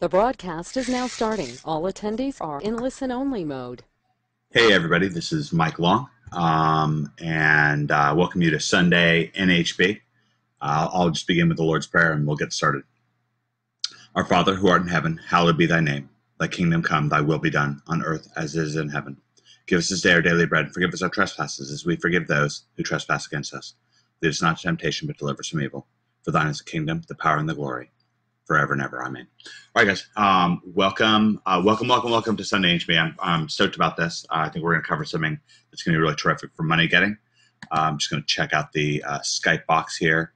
The broadcast is now starting. All attendees are in listen-only mode. Hey everybody, this is Mike Long, and welcome you to Sunday NHB. I'll just begin with the Lord's Prayer and we'll get started. Our Father, who art in heaven, hallowed be thy name. Thy kingdom come, thy will be done, on earth as it is in heaven. Give us this day our daily bread, and forgive us our trespasses, as we forgive those who trespass against us. Lead us not into temptation, but deliver us from evil. For thine is the kingdom, the power, and the glory, forever and ever. Amen. All right, guys. Welcome to Sunday NHB. I'm stoked about this. I think we're going to cover something that's going to be really terrific for money getting. I'm just going to check out the Skype box here,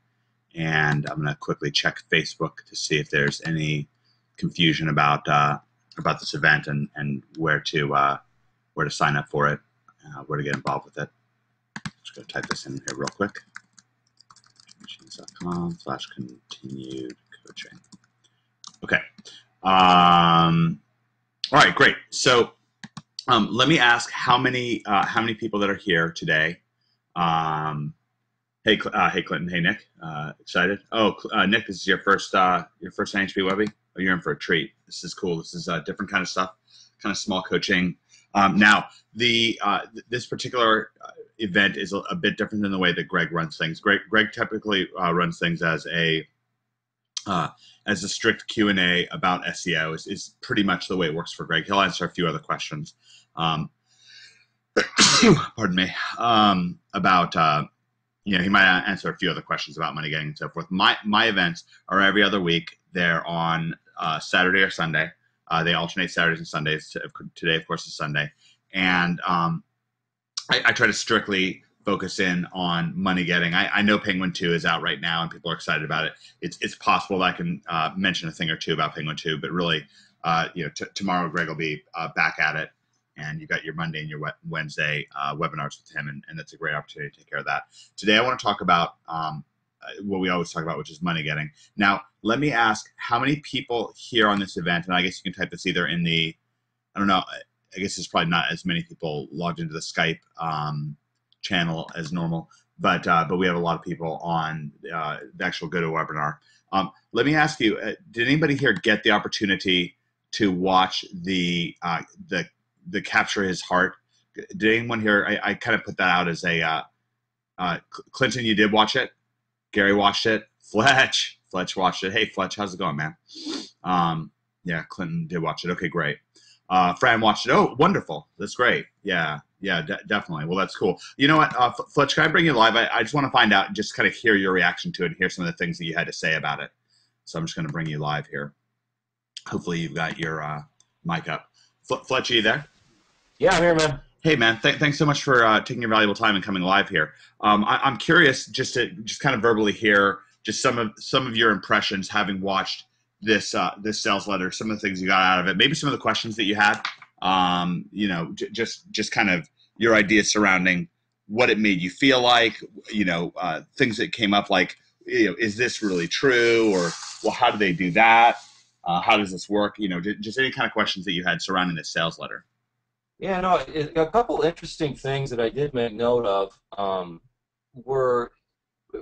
and I'm going to quickly check Facebook to see if there's any confusion about this event and where to sign up for it, where to get involved with it. Just going to type this in here real quick. Qzx200M0Gm/continued coaching. Okay. All right, great. So let me ask how many people that are here today. Hey Clinton. Hey Nick. Excited? Oh, Nick, this is your first NHB Webby. Oh, you're in for a treat. This is cool. This is different kind of stuff, kind of small coaching. Now, this particular event is a bit different than the way that Greg runs things. Greg typically runs things as a strict Q&A about SEO is pretty much the way it works for Greg. He'll answer a few other questions. Pardon me. About he might answer a few other questions about money getting and so forth. My events are every other week. They're on Saturday or Sunday. They alternate Saturdays and Sundays. Today, of course, is Sunday, and I try to strictly focus in on money getting. I know Penguin 2 is out right now and people are excited about it. It's possible that I can mention a thing or two about Penguin 2, but really, tomorrow Greg will be back at it, and you got your Monday and your Wednesday webinars with him, and that's a great opportunity to take care of that. Today I want to talk about what we always talk about, which is money getting. Now, let me ask how many people here on this event, and I guess you can type this either in the, I don't know, I guess there's probably not as many people logged into the Skype channel as normal, but we have a lot of people on the actual GoToWebinar. Let me ask you, did anybody here get the opportunity to watch the Capture His Heart? Did anyone here, I kind of put that out as a, Clinton, you did watch it? Gary watched it? Fletch watched it. Hey, Fletch, how's it going, man? Yeah, Clinton did watch it. Okay, great. Fran watched it. Oh, wonderful. That's great. Yeah, definitely. Well, that's cool. You know what, Fletch, can I bring you live? I just want to find out, just kind of hear your reaction to it and hear some of the things that you had to say about it. So I'm just going to bring you live here. Hopefully you've got your mic up. Fletch, are you there? Yeah, I'm here, man. Hey, man, thanks so much for taking your valuable time and coming live here. I'm curious just to kind of verbally hear just some of your impressions having watched this sales letter, some of the things you got out of it, maybe some of the questions that you had, just kind of your ideas surrounding what it made you feel like, things that came up like, is this really true? Or, well, how do they do that? How does this work? Just any kind of questions that you had surrounding this sales letter. Yeah, no, a couple interesting things that I did make note of were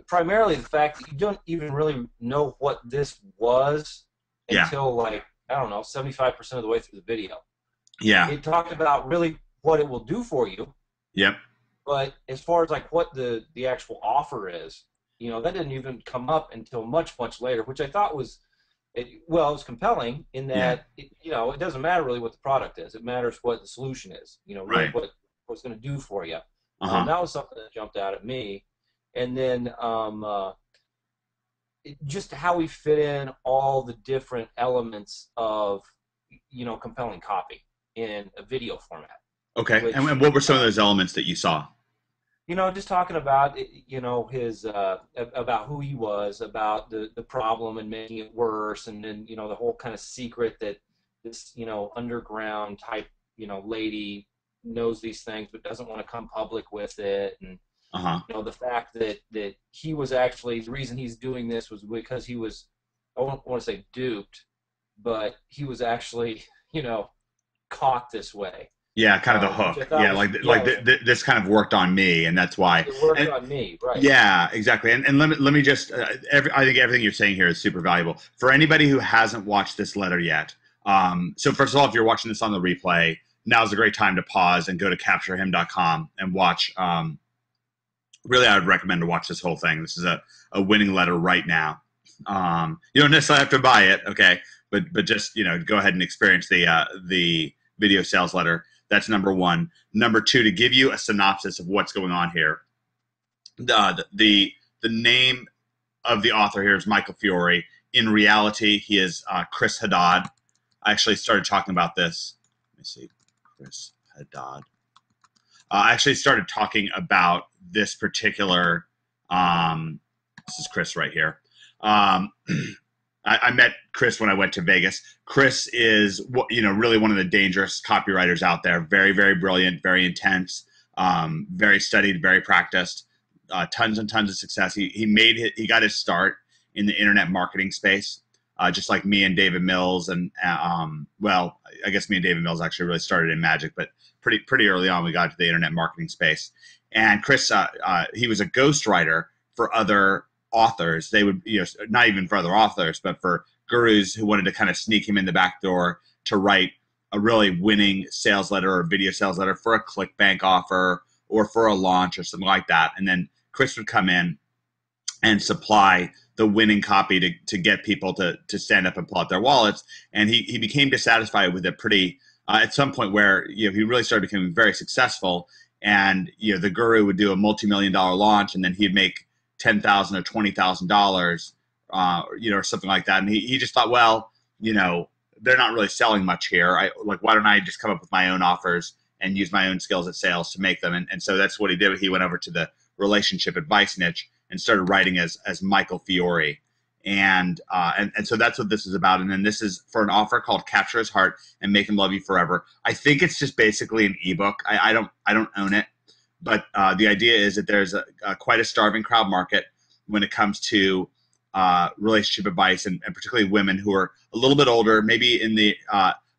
primarily the fact that you don't even really know what this was until, like, I don't know, 75% of the way through the video. Yeah. It talked about really what it will do for you. Yep. But as far as, like, what the actual offer is, that didn't even come up until much, much later, which I thought was, it was compelling in that, it doesn't matter really what the product is. It matters what the solution is, really right. what it's going to do for you. Uh-huh. That was something that jumped out at me. And then just how we fit in all the different elements of, compelling copy in a video format. Okay. Which, and what were some of those elements that you saw? Just talking about, his, about who he was, about the problem and making it worse, and then, the whole kind of secret that this, underground type, lady knows these things but doesn't want to come public with it, and, the fact that he was actually, the reason he's doing this was because he was, I don't want to say duped, but he was actually, caught this way. Yeah, kind of the which I hook. thought Yeah, was, like yeah, this kind of worked on me, and that's why. it worked And on me, right? yeah, exactly. And let me just I think everything you're saying here is super valuable for anybody who hasn't watched this letter yet. So first of all, if you're watching this on the replay, now's a great time to pause and go to capturehim.com and watch. Really, I would recommend to watch this whole thing. This is a winning letter right now. You don't necessarily have to buy it, okay? But just go ahead and experience the video sales letter. That's number one. Number two, to give you a synopsis of what's going on here. The name of the author here is Michael Fiore. In reality, he is Chris Haddad. I actually started talking about this. Let me see, Chris Haddad. I actually started talking about this particular. This is Chris right here. I met Chris when I went to Vegas. Chris is, really one of the dangerous copywriters out there. Very, very brilliant, very intense, very studied, very practiced. Tons and tons of success. He got his start in the internet marketing space, just like me and David Mills. And well, I guess me and David Mills actually really started in magic, but pretty early on we got to the internet marketing space. And Chris, he was a ghostwriter for other authors. They would, not even for other authors, but for gurus who wanted to kind of sneak him in the back door to write a really winning sales letter or video sales letter for a ClickBank offer or for a launch or something like that. And then Chris would come in and supply the winning copy to get people to stand up and pull out their wallets. And he became dissatisfied with it pretty at some point where he really started becoming very successful. And the guru would do a multi-million-dollar launch, and then he'd make $10,000 or $20,000, or something like that. And he just thought, well, they're not really selling much here. Why don't I just come up with my own offers and use my own skills at sales to make them? And so that's what he did. He went over to the relationship advice niche and started writing as Michael Fiore. And so that's what this is about. And then this is for an offer called Capture His Heart and Make Him Love You Forever. I think it's just basically an ebook. I don't own it, but the idea is that there's quite a starving crowd market when it comes to relationship advice, and particularly women who are a little bit older. Maybe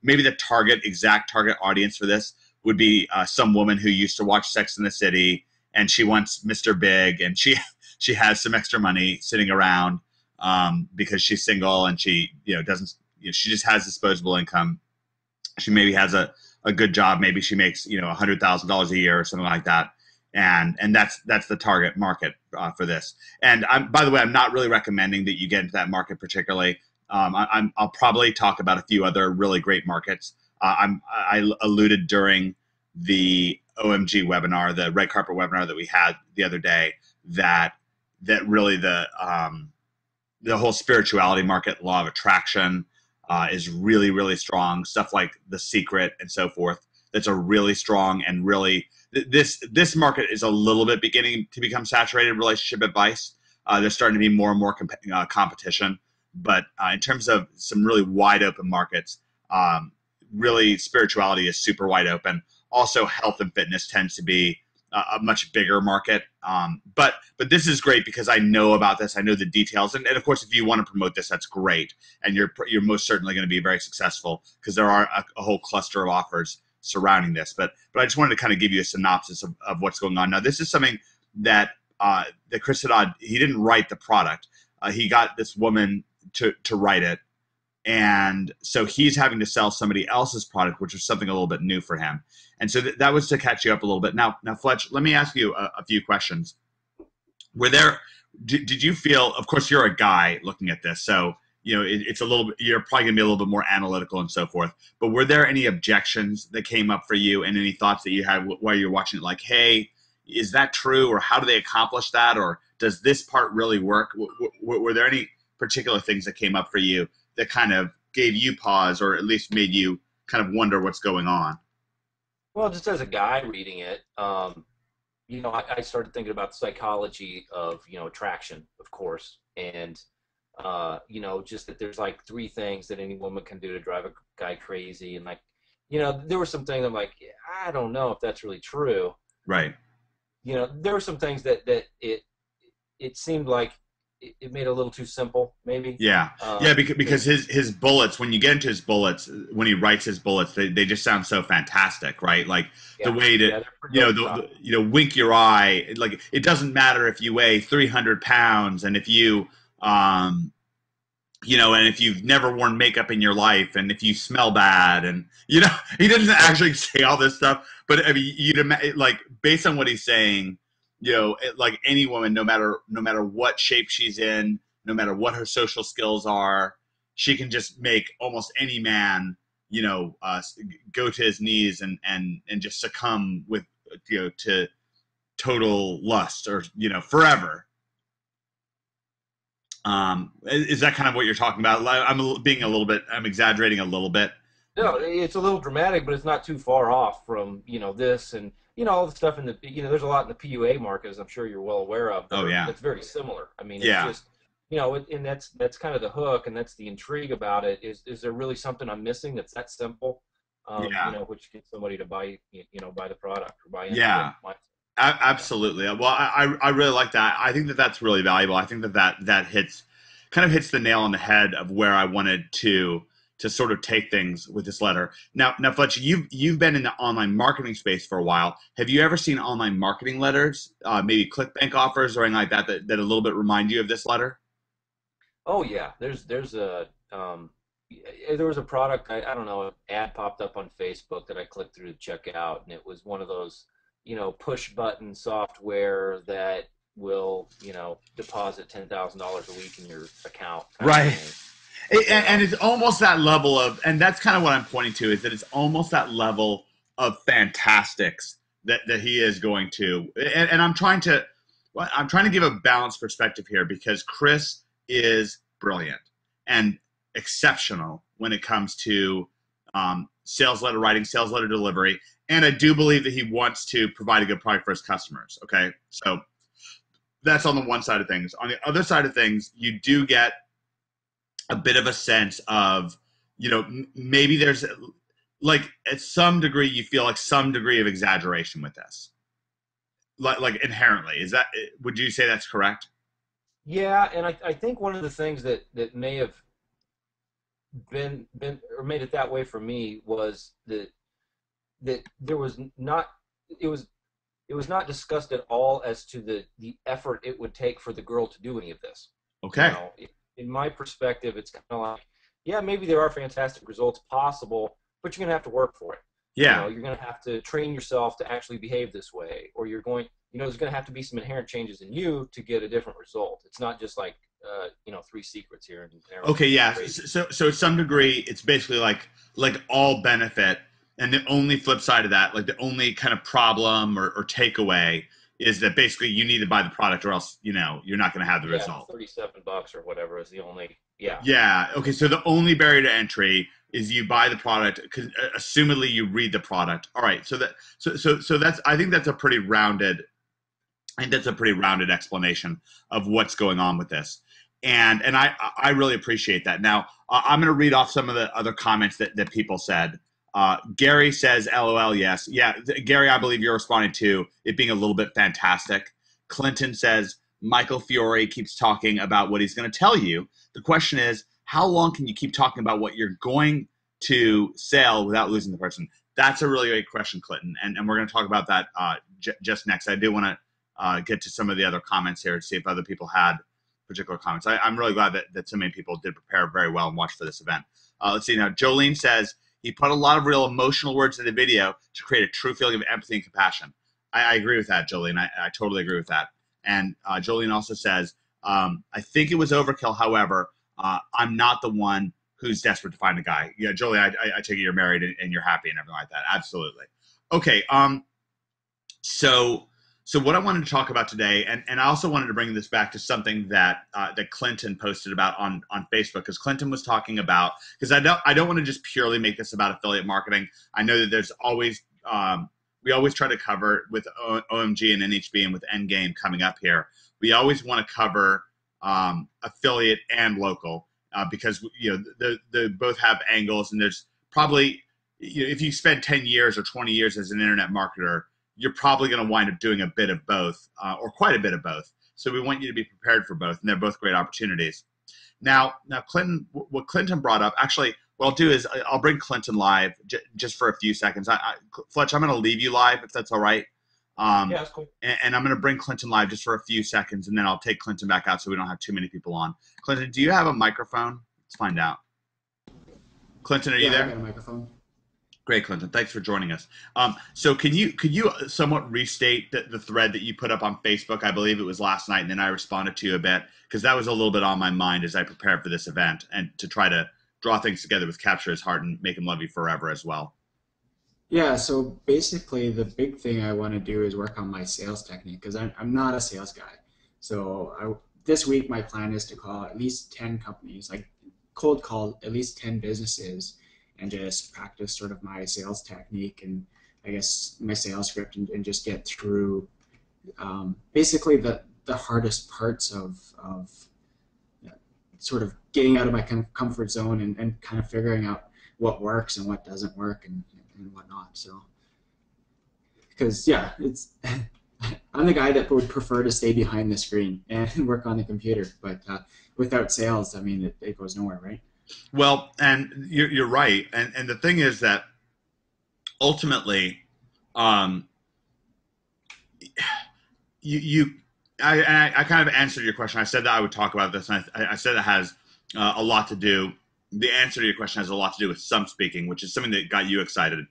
maybe the exact target audience for this would be some woman who used to watch Sex and the City, and she wants Mr. Big, and she has some extra money sitting around because she's single and she doesn't she just has disposable income. She maybe has a good job. Maybe she makes $100,000 a year or something like that. And that's the target market for this. And by the way, I'm not really recommending that you get into that market particularly. I'll probably talk about a few other really great markets. I alluded during the OMG webinar, the red carpet webinar that we had the other day, that really the whole spirituality market, law of attraction, is really, really strong. Stuff like The Secret and so forth. That's a really strong and really this market is a little bit beginning to become saturated. Relationship advice. There's starting to be more and more competition, but in terms of some really wide open markets, really spirituality is super wide open. Also, health and fitness tends to be a much bigger market. But this is great because I know about this. I know the details. And of course, if you want to promote this, that's great. And you're most certainly going to be very successful because there are a whole cluster of offers surrounding this. But I just wanted to kind of give you a synopsis of what's going on. Now, this is something that Chris Haddad, he didn't write the product. He got this woman to write it. And so he's having to sell somebody else's product, which is something a little bit new for him. And so that was to catch you up a little bit. Now, Fletch, let me ask you a few questions. Did you feel, of course, you're a guy looking at this, so it's a little bit, you're probably gonna be a little bit more analytical and so forth. But were there any objections that came up for you, and any thoughts that you had while you're watching it? Like, hey, is that true, or how do they accomplish that, or does this part really work? Were there any particular things that came up for you that kind of gave you pause, or at least made you kind of wonder what's going on? Well, just as a guy reading it, I started thinking about the psychology of, attraction, of course, and, just that there's like three things that any woman can do to drive a guy crazy. And there were some things I'm like, I don't know if that's really true. Right. There were some things that it seemed like it made it a little too simple, maybe. Yeah, yeah, because his bullets, when you get into his bullets, when he writes his bullets, they just sound so fantastic, right? Like the Yeah, way to, yeah, they're pretty over the top. wink your eye. Like it doesn't matter if you weigh 300 pounds and if you, um, and if you've never worn makeup in your life, and if you smell bad, and he doesn't actually say all this stuff, but I mean, like based on what he's saying, like any woman, no matter what shape she's in, no matter what her social skills are, she can just make almost any man, go to his knees and just succumb with, to total lust, or forever. Is that kind of what you're talking about? I'm exaggerating a little bit. No, it's a little dramatic, but it's not too far off from this and all the stuff in the there's a lot in the PUA market, as I'm sure you're well aware of. Oh yeah, that's very similar. I mean, it's yeah, just and that's kind of the hook, and that's the intrigue about it. Is there really something I'm missing that's that simple? yeah, Which gets somebody to buy buy the product or buy into yeah. it. Absolutely. Well, I really like that. I think that that's really valuable. I think that kind of hits the nail on the head of where I wanted to sort of take things with this letter. Now, Fletcher, you've been in the online marketing space for a while. Have you ever seen online marketing letters, maybe ClickBank offers or anything like that a little bit remind you of this letter? Oh yeah, there's a there was a product, I don't know, an ad popped up on Facebook that I clicked through to check out, and it was one of those push button software that will deposit $10,000 a week in your account kind of Right. thing. And it's almost that level of, and that's kind of what I'm pointing to, is that it's almost that level of fantastics that he is going to, and I'm trying to give a balanced perspective here, because Chris is brilliant and exceptional when it comes to sales letter writing, sales letter delivery, and I do believe that he wants to provide a good product for his customers. Okay, so that's on the one side of things. On the other side of things, you do get a bit of a sense of, maybe there's, like, at some degree you feel like some degree of exaggeration with this, like inherently. Would you say that's correct? Yeah, and I think one of the things that may have been or made it that way for me was that there was not it was it was not discussed at all as to the effort it would take for the girl to do any of this. Okay. In my perspective, it's kind of like, yeah, maybe there are fantastic results possible, but you're going to have to work for it. Yeah. You're going to have to train yourself to actually behave this way, or there's going to have to be some inherent changes in you to get a different result. It's not just like, three secrets here. Okay. Yeah. So to some degree, it's basically like all benefit, and the only flip side of that, like the only kind of problem or takeaway, is that basically you need to buy the product, or else you're not going to have the result. $37 or whatever is the only. Yeah. Yeah. Okay. So the only barrier to entry is you buy the product, because assumedly you read the product. All right. So that's, I think that's a pretty rounded. I think that's a pretty rounded explanation of what's going on with this, and I really appreciate that. Now I'm going to read off some of the other comments that people said. Gary says, "LOL, yes, yeah." Gary, I believe you're responding to it being a little bit fantastic. Clinton says, Michael Fiore keeps talking about what he's going to tell you. The question is, how long can you keep talking about what you're going to sell without losing the person? That's a really great question, Clinton, and we're going to talk about that just next. I do want to get to some of the other comments here to see if other people had particular comments. I'm really glad that so many people did prepare very well and watch for this event. Let's see now. Jolene says, he put a lot of real emotional words in the video to create a true feeling of empathy and compassion. I agree with that, Jolene. I totally agree with that. And Jolene also says, I think it was overkill. However, I'm not the one who's desperate to find a guy. Yeah, Jolene, I take it you're married and you're happy and everything like that. Absolutely. Okay. So what I wanted to talk about today, and I also wanted to bring this back to something that Clinton posted about on Facebook, because Clinton was talking about, because I don't want to just purely make this about affiliate marketing. I know that there's always we always try to cover with OMG and NHB, and with Endgame coming up here. We always want to cover affiliate and local, because they both have angles, and there's probably, if you spend 10 years or 20 years as an internet marketer, you're probably going to wind up doing a bit of both, or quite a bit of both. So we want you to be prepared for both, and they're both great opportunities. Now Clinton, what Clinton brought up, actually, what I'll do is I'll bring Clinton live just for a few seconds. Fletch, I'm going to leave you live if that's all right. Yeah, that's cool. And I'm going to bring Clinton live just for a few seconds, and then I'll take Clinton back out so we don't have too many people on. Clinton, do you have a microphone? Let's find out. Clinton, are you there? I got a microphone. Great, Clinton. Thanks for joining us. So could you somewhat restate the thread that you put up on Facebook? I believe it was last night, and then I responded to you a bit because that was a little bit on my mind as I prepared for this event and to try to draw things together with Capture His Heart and Make Him Love You Forever as well. Yeah, so basically the big thing I want to do is work on my sales technique because I'm not a sales guy. So this week my plan is to call at least 10 companies, like cold call at least 10 businesses, and just practice sort of my sales technique and I guess my sales script and just get through basically the hardest parts of sort of getting out of my comfort zone and kind of figuring out what works and what doesn't work and whatnot. So, because yeah, it's I'm the guy that would prefer to stay behind the screen and work on the computer, but without sales, I mean, it goes nowhere, right? Well, and you're right, and the thing is that ultimately, I kind of answered your question. I said that I would talk about this, and I said it has a lot to do. The answer to your question has a lot to do with stump speaking, which is something that got you excited.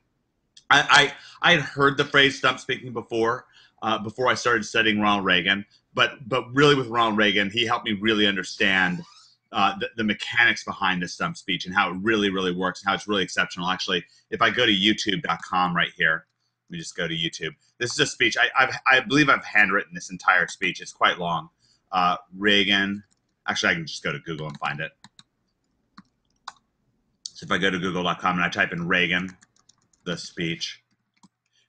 I had heard the phrase stump speaking before I started studying Ronald Reagan, but really with Ronald Reagan, he helped me really understand the mechanics behind the stump speech and how it really works and how it's really exceptional. Actually, if I go to youtube.com right here, let me just go to YouTube. This is a speech. I believe I've handwritten this entire speech. It's quite long. Reagan. Actually, I can just go to Google and find it. So if I go to google.com and I type in Reagan, the speech,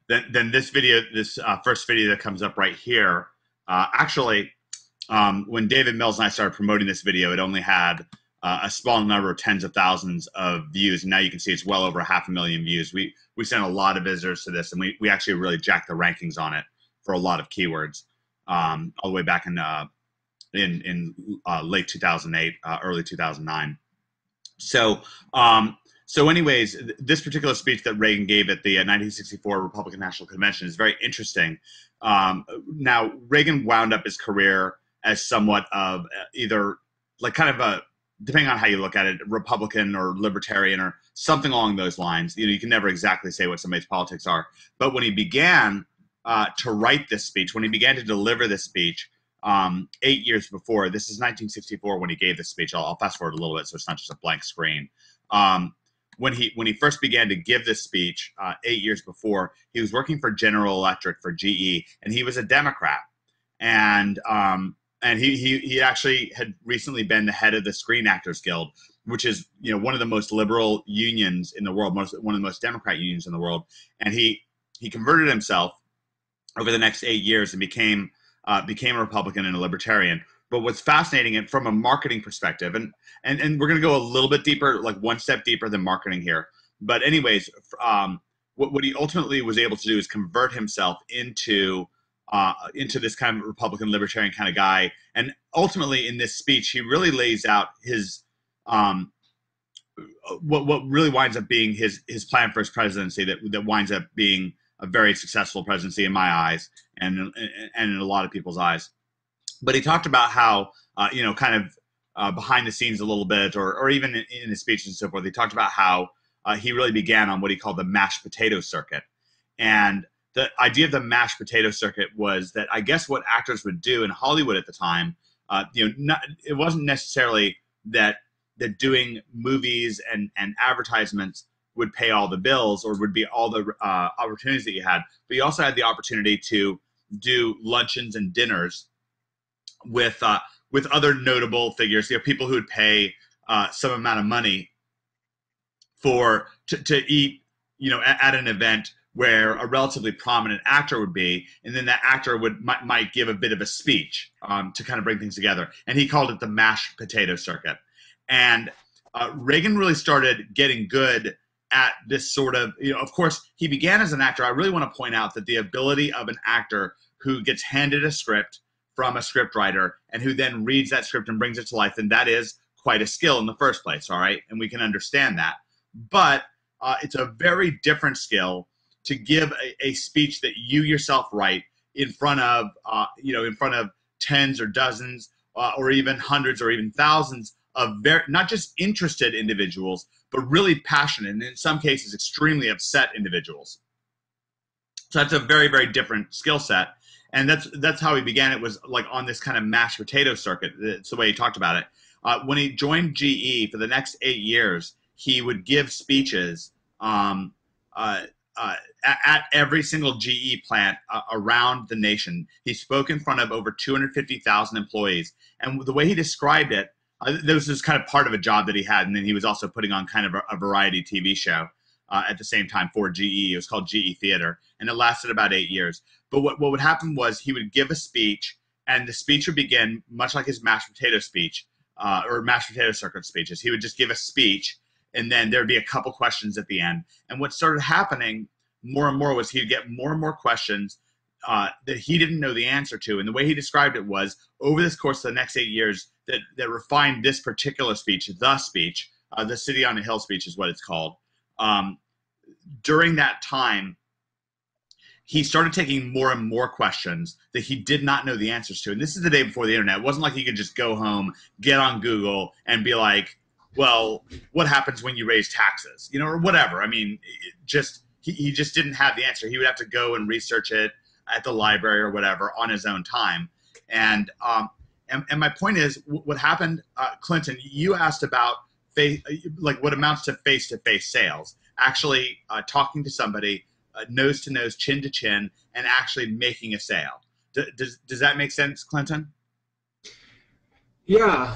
then this video, this first video that comes up right here, actually, when David Mills and I started promoting this video, it only had a small number of tens of thousands of views. And now you can see it's well over 500,000 views. We sent a lot of visitors to this, and we actually really jacked the rankings on it for a lot of keywords all the way back in late 2008, early 2009. So anyways, this particular speech that Reagan gave at the 1964 Republican National Convention is very interesting. Now, Reagan wound up his career as somewhat of either like kind of a, depending on how you look at it, Republican or Libertarian or something along those lines. You know, you can never exactly say what somebody's politics are. But when he began to write this speech, when he began to deliver this speech 8 years before, this is 1964 when he gave this speech. I'll fast forward a little bit so it's not just a blank screen. When he first began to give this speech 8 years before, he was working for General Electric, for GE, and he was a Democrat. And he actually had recently been the head of the Screen Actors Guild, which is, you know, one of the most liberal unions in the world, one of the most Democrat unions in the world. And he converted himself over the next 8 years and became a Republican and a Libertarian. But what's fascinating, and from a marketing perspective, and we're going to go a little bit deeper, like one step deeper than marketing here. But anyways, what he ultimately was able to do is convert himself into this kind of Republican Libertarian kind of guy. And ultimately, in this speech, he really lays out his what really winds up being his plan for his presidency that winds up being a very successful presidency in my eyes and in a lot of people's eyes. But he talked about how, kind of behind the scenes a little bit, or even in his speech and so forth, he talked about how he really began on what he called the mashed potato circuit. And the idea of the mashed potato circuit was that I guess what actors would do in Hollywood at the time, it wasn't necessarily that doing movies and advertisements would pay all the bills or would be all the opportunities that you had, but you also had the opportunity to do luncheons and dinners with other notable figures, people who would pay some amount of money to eat, at an event where a relatively prominent actor would be, and then that actor might give a bit of a speech to kind of bring things together. And he called it the mashed potato circuit. And Reagan really started getting good at this sort of, of course, he began as an actor. I really want to point out that the ability of an actor who gets handed a script from a script writer and who then reads that script and brings it to life, then that is quite a skill in the first place, all right? And we can understand that. But it's a very different skill to give a speech that you yourself write in front of, in front of tens or dozens or even hundreds or even thousands of not just interested individuals, but really passionate and in some cases extremely upset individuals. So that's a very, very different skill set. And that's how he began. It was like on this kind of mashed potato circuit. It's the way he talked about it. When he joined GE for the next 8 years, he would give speeches at every single GE plant around the nation. He spoke in front of over 250,000 employees. And the way he described it, this was kind of part of a job that he had. And then he was also putting on kind of a variety TV show at the same time for GE. It was called GE Theater. And it lasted about 8 years. But what would happen was he would give a speech, and the speech would begin much like his mashed potato speech or mashed potato circuit speeches. He would just give a speech, and then there'd be a couple questions at the end. And what started happening more and more was he'd get more and more questions that he didn't know the answer to. And the way he described it was, over this course of the next 8 years, that refined this particular speech, the City on a Hill speech is what it's called. During that time, he started taking more and more questions that he did not know the answers to. And this is the day before the internet. It wasn't like he could just go home, get on Google, and be like, well, what happens when you raise taxes? Or whatever. I mean, he just didn't have the answer. He would have to go and research it at the library or whatever on his own time. And my point is, what happened, Clinton, you asked about like what amounts to face-to-face sales, actually talking to somebody nose to nose, chin to chin, and actually making a sale. Does that make sense, Clinton? Yeah.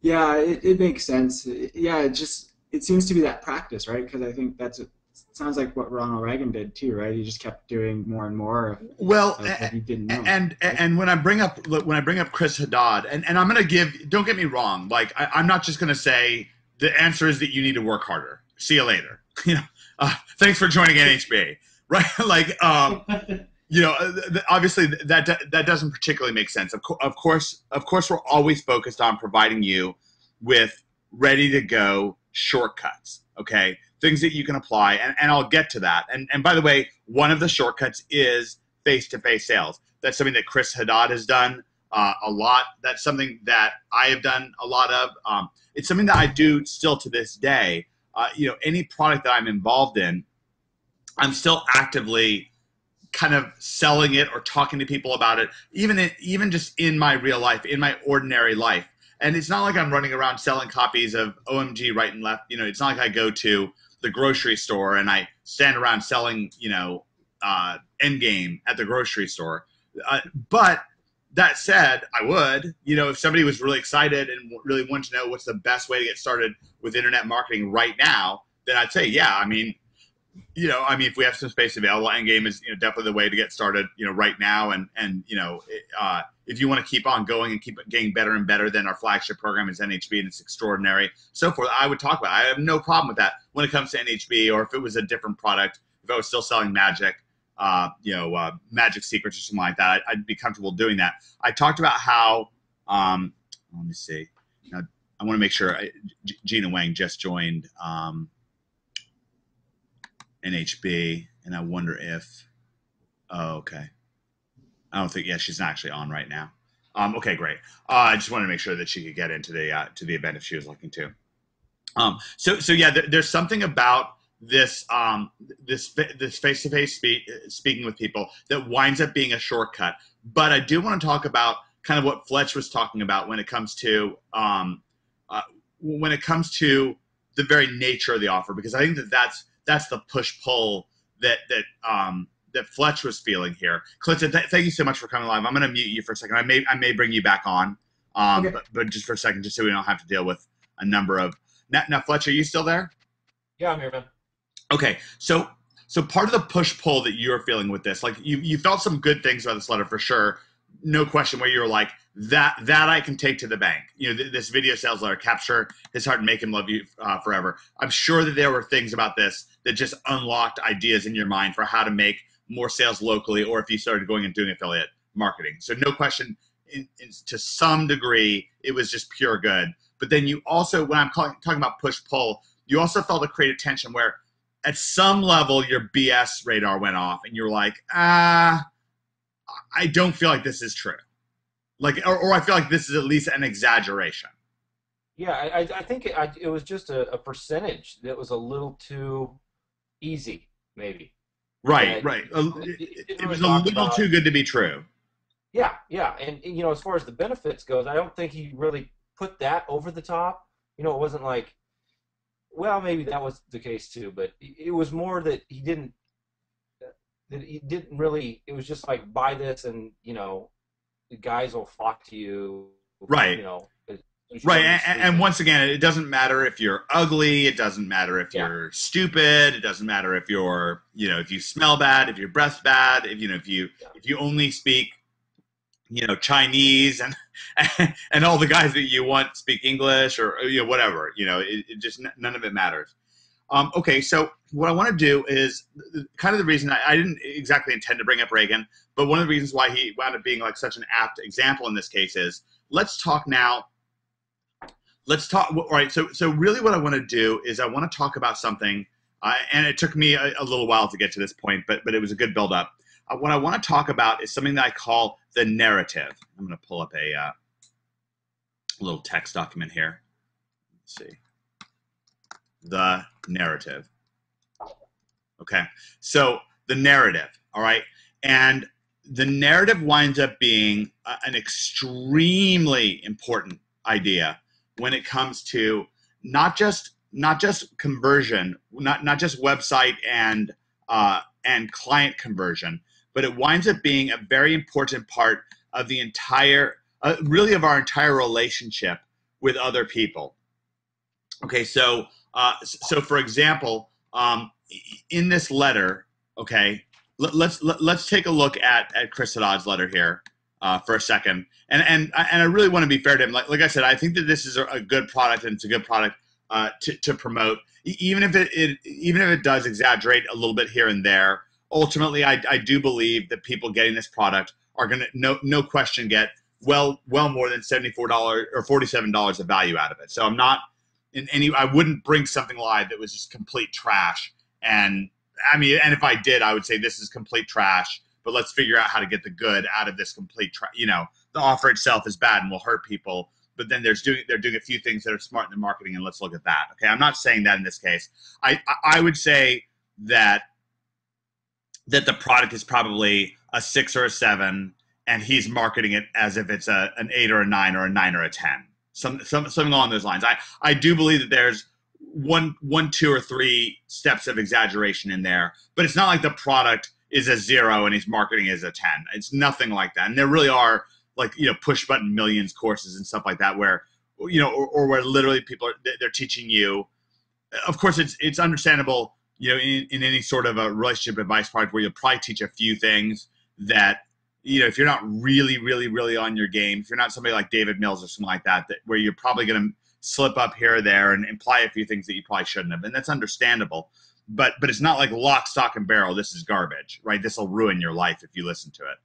Yeah, it makes sense. Yeah, it seems to be that practice, right? Because I think it sounds like what Ronald Reagan did too, right? He just kept doing more and more of what he didn't know. And when I bring up Chris Haddad, and I'm going to don't get me wrong, like I'm not just going to say the answer is that you need to work harder. See you later. Thanks for joining NHB, right? Like, obviously that doesn't particularly make sense. Of course, we're always focused on providing you with ready to go shortcuts. Okay, things that you can apply, and I'll get to that. And by the way, one of the shortcuts is face-to-face sales. That's something that Chris Haddad has done a lot. That's something that I have done a lot of. It's something that I do still to this day. Any product that I'm involved in, I'm still actively kind of selling it or talking to people about it, even just in my real life, in my ordinary life. And it's not like I'm running around selling copies of OMG right and left. It's not like I go to the grocery store and I stand around selling, Endgame at the grocery store. But that said, I would, if somebody was really excited and really wanted to know what's the best way to get started with internet marketing right now, then I'd say, yeah, if we have some space available, Endgame is definitely the way to get started, right now. And if you want to keep on going and keep getting better and better, then our flagship program is NHB and it's extraordinary, so forth. I would talk about it. I have no problem with that when it comes to NHB, or if it was a different product, if I was still selling Magic, Magic Secrets or something like that, I'd be comfortable doing that. I talked about how, let me see. Now, I want to make sure Gina Wang just joined NHB, and I wonder if, okay. I don't think, she's not actually on right now. Okay, great. I just wanted to make sure that she could get into the event if she was looking to. So yeah, there's something about this face-to-face speaking with people that winds up being a shortcut. But I do want to talk about kind of what Fletch was talking about when it comes to the very nature of the offer, because I think that's the push-pull that Fletch was feeling here. Clinton, thank you so much for coming live. I'm going to mute you for a second. I may bring you back on, okay. but just for a second, just so we don't have to deal with a number of. Now, Fletch, are you still there? Yeah, I'm here, man. Okay, so part of the push-pull that you're feeling with this, like you felt some good things about this letter for sure, no question, where you're like, that I can take to the bank. This video sales letter, capture his heart and make him love you forever. I'm sure that there were things about this that just unlocked ideas in your mind for how to make more sales locally, or if you started going and doing affiliate marketing. So no question, to some degree, it was just pure good. But then you also, when I'm talking about push-pull, you also felt a creative tension where at some level your BS radar went off and you're like, I don't feel like this is true. Like, or I feel like this is at least an exaggeration. Yeah, I think it was just a percentage that was a little too easy, maybe. Right, That right. it didn't It really was a talk little about. too good to be true. Yeah, yeah, and as far as the benefits goes, I don't think he really put that over the top. It wasn't like, well, maybe that was the case too, but it was more that he didn't really. It was just like buy this, and the guys will flock to you. Right. As soon as you Right, go to and sleep. once again, it doesn't matter if you're ugly. It doesn't matter if Yeah, you're stupid. It doesn't matter if you're, if you smell bad, if your breath's bad, yeah, if you only speak, Chinese, and all the guys that you want speak English, or whatever. It just, none of it matters. Okay, so what I want to do is kind of the reason I didn't exactly intend to bring up Reagan, but one of the reasons why he wound up being like such an apt example in this case is, let's talk now. Let's talk. All right. So really, what I want to do is I want to talk about something, and it took me a little while to get to this point, but it was a good build up. What I want to talk about is something that I call the narrative. I'm going to pull up a little text document here. Let's see. The narrative. Okay. So the narrative. All right. And the narrative winds up being an extremely important idea when it comes to not just conversion, not just website and client conversion, but it winds up being a very important part of the entire, really of our entire relationship with other people. Okay, so for example, in this letter, okay, let's take a look at Chris Haddad's letter here for a second, and I really want to be fair to him. Like I said, I think that this is a good product, and it's a good product to promote, even if it does exaggerate a little bit here and there. Ultimately, I do believe that people getting this product are going to no question get well more than $74 or $47 of value out of it. So I'm not I wouldn't bring something live that was just complete trash. And I mean, and if I did, I would say this is complete trash, but let's figure out how to get the good out of this complete trash. The offer itself is bad and will hurt people, but then they're doing a few things that are smart in the marketing, and let's look at that. Okay, I'm not saying that in this case. I would say that the product is probably a 6 or a 7, and he's marketing it as if it's an 8 or a 9 or a 9 or a 10. Something along those lines. I do believe that there's one, 2, or 3 steps of exaggeration in there, but it's not like the product is a 0 and he's marketing as a 10. It's nothing like that. And there really are push button millions courses and stuff like that where or where literally people they're teaching you. Of course, it's understandable in any sort of a relationship advice product where you'll probably teach a few things that if you're not really, really, really on your game, if you're not somebody like David Mills or something like that, where you're probably going to slip up here or there and imply a few things that you probably shouldn't have, and that's understandable. But it's not like lock, stock, and barrel. This is garbage, right? This will ruin your life if you listen to it.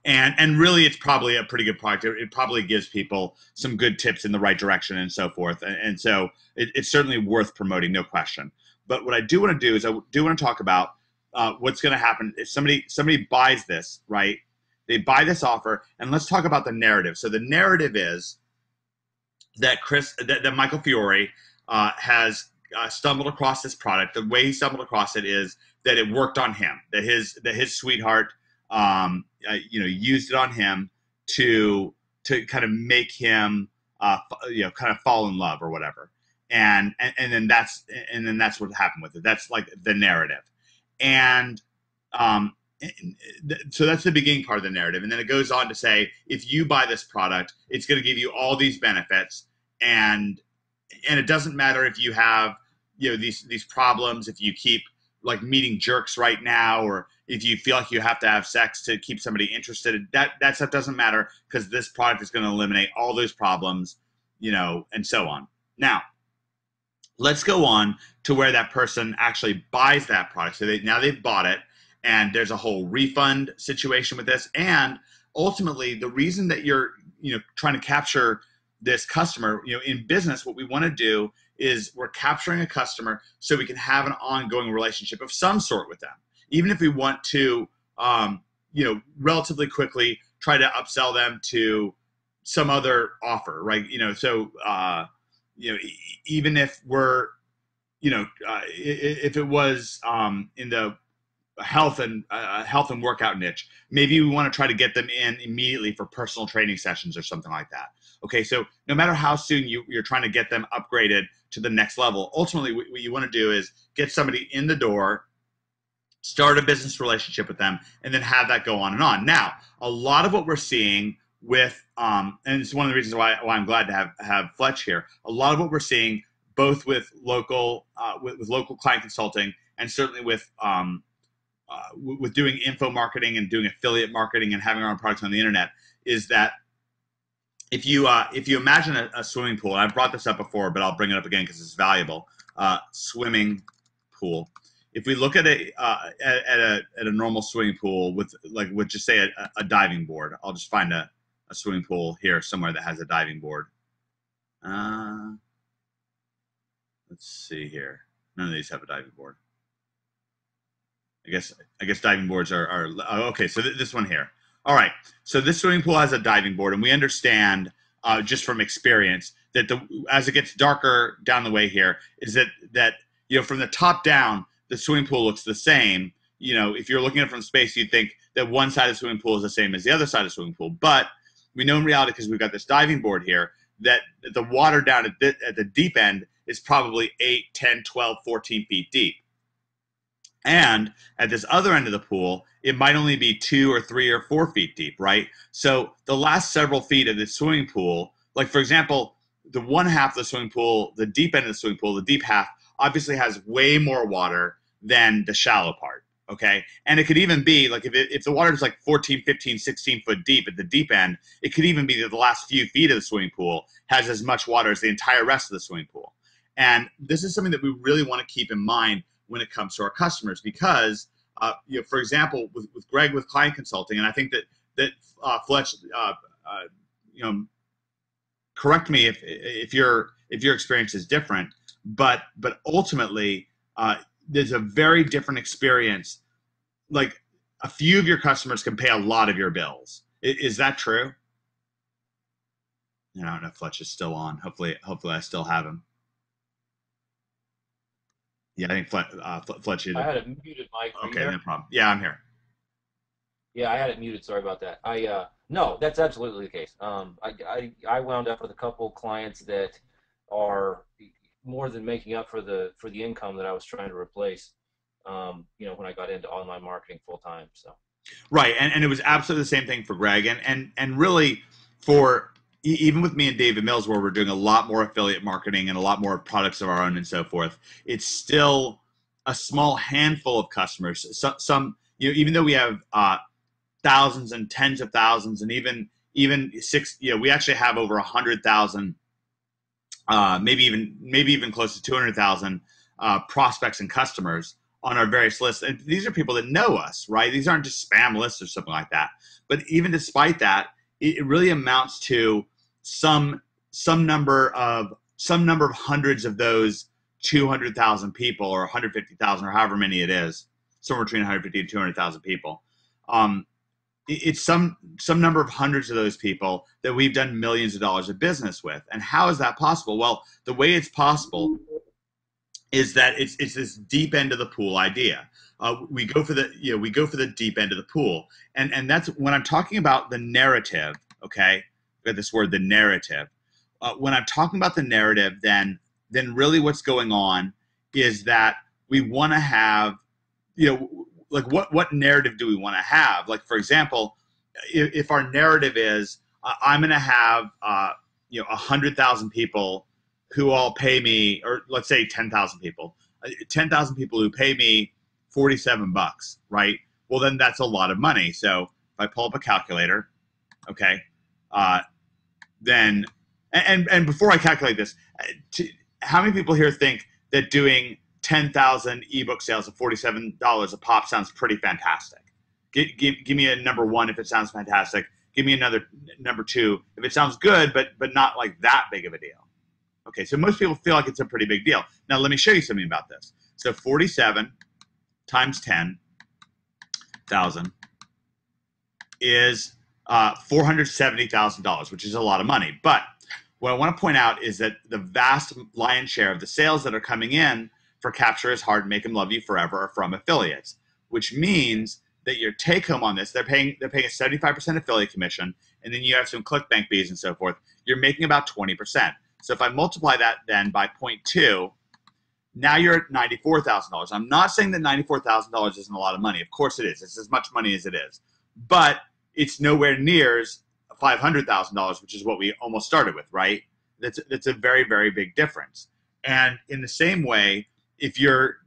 And really, it's probably a pretty good product. It probably gives people some good tips in the right direction and so forth. And so it's certainly worth promoting, no question. But what I do want to do is I do want to talk about what's going to happen if somebody buys this, right? They buy this offer, and let's talk about the narrative. So the narrative is that that Michael Fiore has stumbled across this product. The way he stumbled across it is that it worked on him. That his sweetheart, used it on him to kind of make him, kind of fall in love or whatever. And then that's what happened with it. That's like the narrative. And so that's the beginning part of the narrative, and then it goes on to say, if you buy this product, it's going to give you all these benefits, and it doesn't matter if you have these problems, if you keep like meeting jerks right now, or if you feel like you have to have sex to keep somebody interested. That stuff doesn't matter, because this product is going to eliminate all those problems, and so on. Now, Let's go on to where that person actually buys that product. So now they've bought it, and there's a whole refund situation with this. And ultimately, the reason that you're trying to capture this customer, in business, what we want to do is we're capturing a customer so we can have an ongoing relationship of some sort with them, even if we want to, relatively quickly try to upsell them to some other offer, right? Even if we're, if it was in the health and workout niche, maybe we want to try to get them in immediately for personal training sessions or something like that. Okay, so no matter how soon you're trying to get them upgraded to the next level, ultimately what you want to do is get somebody in the door, start a business relationship with them, and then have that go on and on. Now, a lot of what we're seeing with, and it's one of the reasons why I'm glad to have Fletch here. A lot of what we're seeing, both with local client consulting, and certainly with doing info marketing and doing affiliate marketing and having our own products on the internet, is that if you imagine a swimming pool, and I've brought this up before, but I'll bring it up again because it's valuable. Swimming pool. If we look at a normal swimming pool with just say a diving board, I'll just find a swimming pool here somewhere that has a diving board. Let's see here. None of these have a diving board. I guess diving boards are okay. So this one here. All right. So this swimming pool has a diving board, and we understand just from experience that as it gets darker down the way here, is that from the top down, the swimming pool looks the same. If you're looking at it from space, you'd think that one side of the swimming pool is the same as the other side of the swimming pool. But we know in reality, because we've got this diving board here, that the water down at the deep end is probably 8, 10, 12, 14 feet deep. And at this other end of the pool, it might only be 2 or 3 or 4 feet deep, right? So the last several feet of the swimming pool, like for example, the one half of the swimming pool, the deep end of the swimming pool, the deep half, obviously has way more water than the shallow part, okay? And it could even be, like if the water is like 14, 15, 16 foot deep at the deep end, it could even be that the last few feet of the swimming pool has as much water as the entire rest of the swimming pool. And this is something that we really want to keep in mind when it comes to our customers, because for example, with Greg with client consulting, and I think that Fletch, correct me if your experience is different, but ultimately there's a very different experience. Like a few of your customers can pay a lot of your bills. Is that true? I don't know if Fletch is still on. Hopefully I still have him. Yeah, I think Fletch. I had it muted, Mike. Okay, no problem. Yeah, I'm here. Yeah, I had it muted. Sorry about that. No, that's absolutely the case. I wound up with a couple clients that are more than making up for the income that I was trying to replace. When I got into online marketing full time. So. Right, and it was absolutely the same thing for Greg, and really for even with me and David Mills, where we're doing a lot more affiliate marketing and a lot more products of our own and so forth, it's still a small handful of customers. Some even though we have thousands and tens of thousands, and even we actually have over 100,000, maybe even close to 200,000 prospects and customers on our various lists. And these are people that know us, right? These aren't just spam lists or something like that. But even despite that, it really amounts to some number of hundreds of those 200,000 people, or 150,000, or however many it is, somewhere between 150 and 200,000 people. It's some number of hundreds of those people that we've done millions of dollars of business with. And how is that possible? Well, the way it's possible is that it's this deep end of the pool idea. We go for the deep end of the pool, and that's when I'm talking about the narrative. Okay, we got this word, the narrative. When I'm talking about the narrative, then really what's going on is that we want to have, like what narrative do we want to have? Like for example, if our narrative is I'm going to have 100,000 people who all pay me, or let's say 10,000 people, 10,000 people who pay me $47, right? Well, then that's a lot of money. So if I pull up a calculator, okay, then, and before I calculate this, how many people here think that doing 10,000 ebook sales at $47 a pop sounds pretty fantastic? Give me a number one if it sounds fantastic. Give me another number two if it sounds good, but not like that big of a deal. Okay, so most people feel like it's a pretty big deal. Now let me show you something about this. So 47 times 10,000 is $470,000, which is a lot of money. But what I want to point out is that the vast lion's share of the sales that are coming in for Capture His Heart and Make Him Love You Forever are from affiliates, which means that your take home on this, they're paying a 75% affiliate commission, and then you have some ClickBank fees and so forth. You're making about 20%. So if I multiply that then by 0.2, now you're at $94,000. I'm not saying that $94,000 isn't a lot of money. Of course it is. It's as much money as it is. But it's nowhere near $500,000, which is what we almost started with, right? That's a very, very big difference. And in the same way, if you're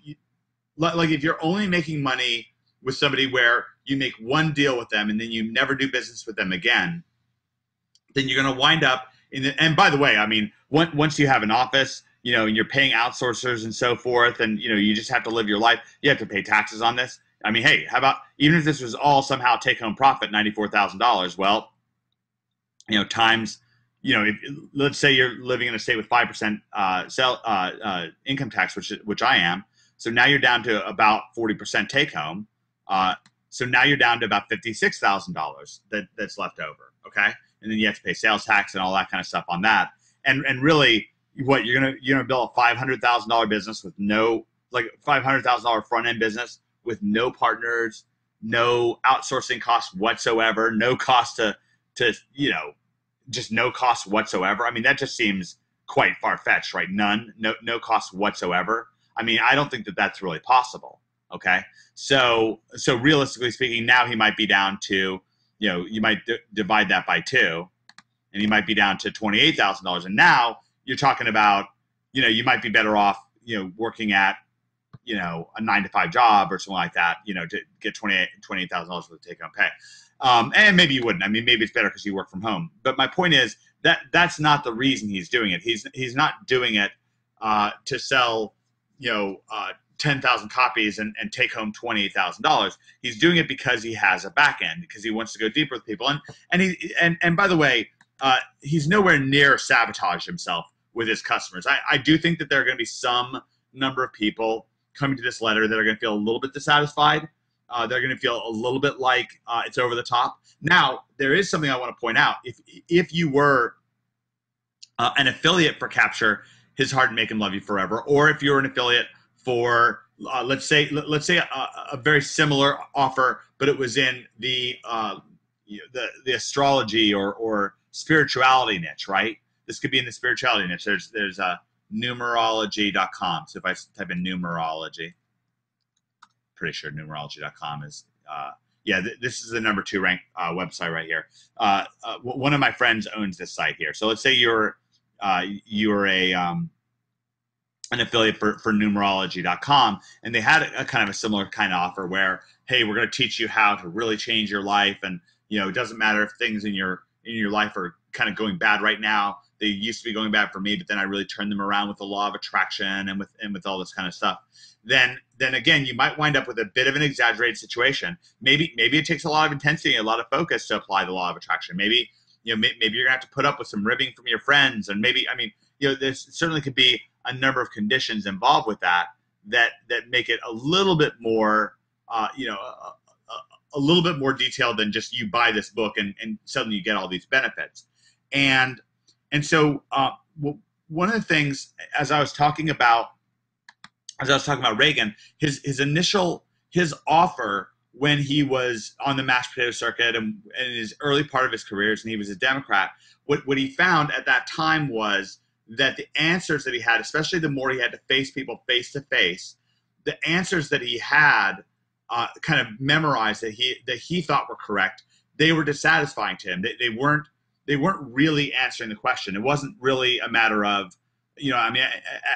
if you're only making money with somebody where you make one deal with them and then you never do business with them again, then you're going to wind up and by the way, I mean, once you have an office, and you're paying outsourcers and so forth, and you just have to live your life, you have to pay taxes on this. I mean, hey, how about even if this was all somehow take-home profit, $94,000? Well, times, let's say you're living in a state with 5% income tax, which I am. So now you're down to about 40% take-home. So now you're down to about $56,000 that's left over. Okay, and then you have to pay sales tax and all that kind of stuff on that. And really, what you're gonna build a $500,000 business with no $500,000 front end business with no partners, no outsourcing costs whatsoever, no cost to just no cost whatsoever. I mean, that just seems quite far-fetched, right? No cost whatsoever. I mean, I don't think that that's really possible. Okay, so realistically speaking, now he might be down to, you might divide that by 2, and he might be down to $28,000. And now you're talking about, you might be better off, working at, a 9-to-5 job or something like that, to get $28,000 for the take-home pay. And maybe you wouldn't. I mean, maybe it's better because you work from home. But my point is that's not the reason he's doing it. He's not doing it to sell, 10,000 copies and take home $28,000. He's doing it because he has a back end, because he wants to go deeper with people. And by the way, he's nowhere near sabotaged himself with his customers. I do think that there are going to be some number of people coming to this letter that are going to feel a little bit dissatisfied. They're going to feel a little bit like it's over the top. Now, there is something I want to point out. If you were an affiliate for Capture His Heart and Make Him Love You Forever, or if you're an affiliate for let's say a very similar offer, but it was in the astrology or spirituality niche, right? This could be in the spirituality niche. There's numerology.com. So if I type in numerology, pretty sure numerology.com is this is the number 2 ranked website right here. One of my friends owns this site here. So let's say you're an affiliate for numerology.com, and they had a kind of a similar kind of offer where, hey, we're going to teach you how to really change your life, and it doesn't matter if things in your life are kind of going bad right now. They used to be going bad for me, but then I really turned them around with the law of attraction and with all this kind of stuff. Then again, you might wind up with a bit of an exaggerated situation. Maybe it takes a lot of intensity and a lot of focus to apply the law of attraction. Maybe maybe you're gonna have to put up with some ribbing from your friends, and maybe there certainly could be a number of conditions involved with that make it a little bit more a little bit more detailed than just you buy this book and suddenly you get all these benefits. And so one of the things, as I was talking about Reagan, his offer when he was on the mashed potato circuit and in his early part of his careers, and he was a Democrat, what he found at that time was that the answers that he had, especially the more he had to face people face to face, the answers that he had kind of memorized that he thought were correct, they were dissatisfying to him. They weren't really answering the question. It wasn't really a matter of,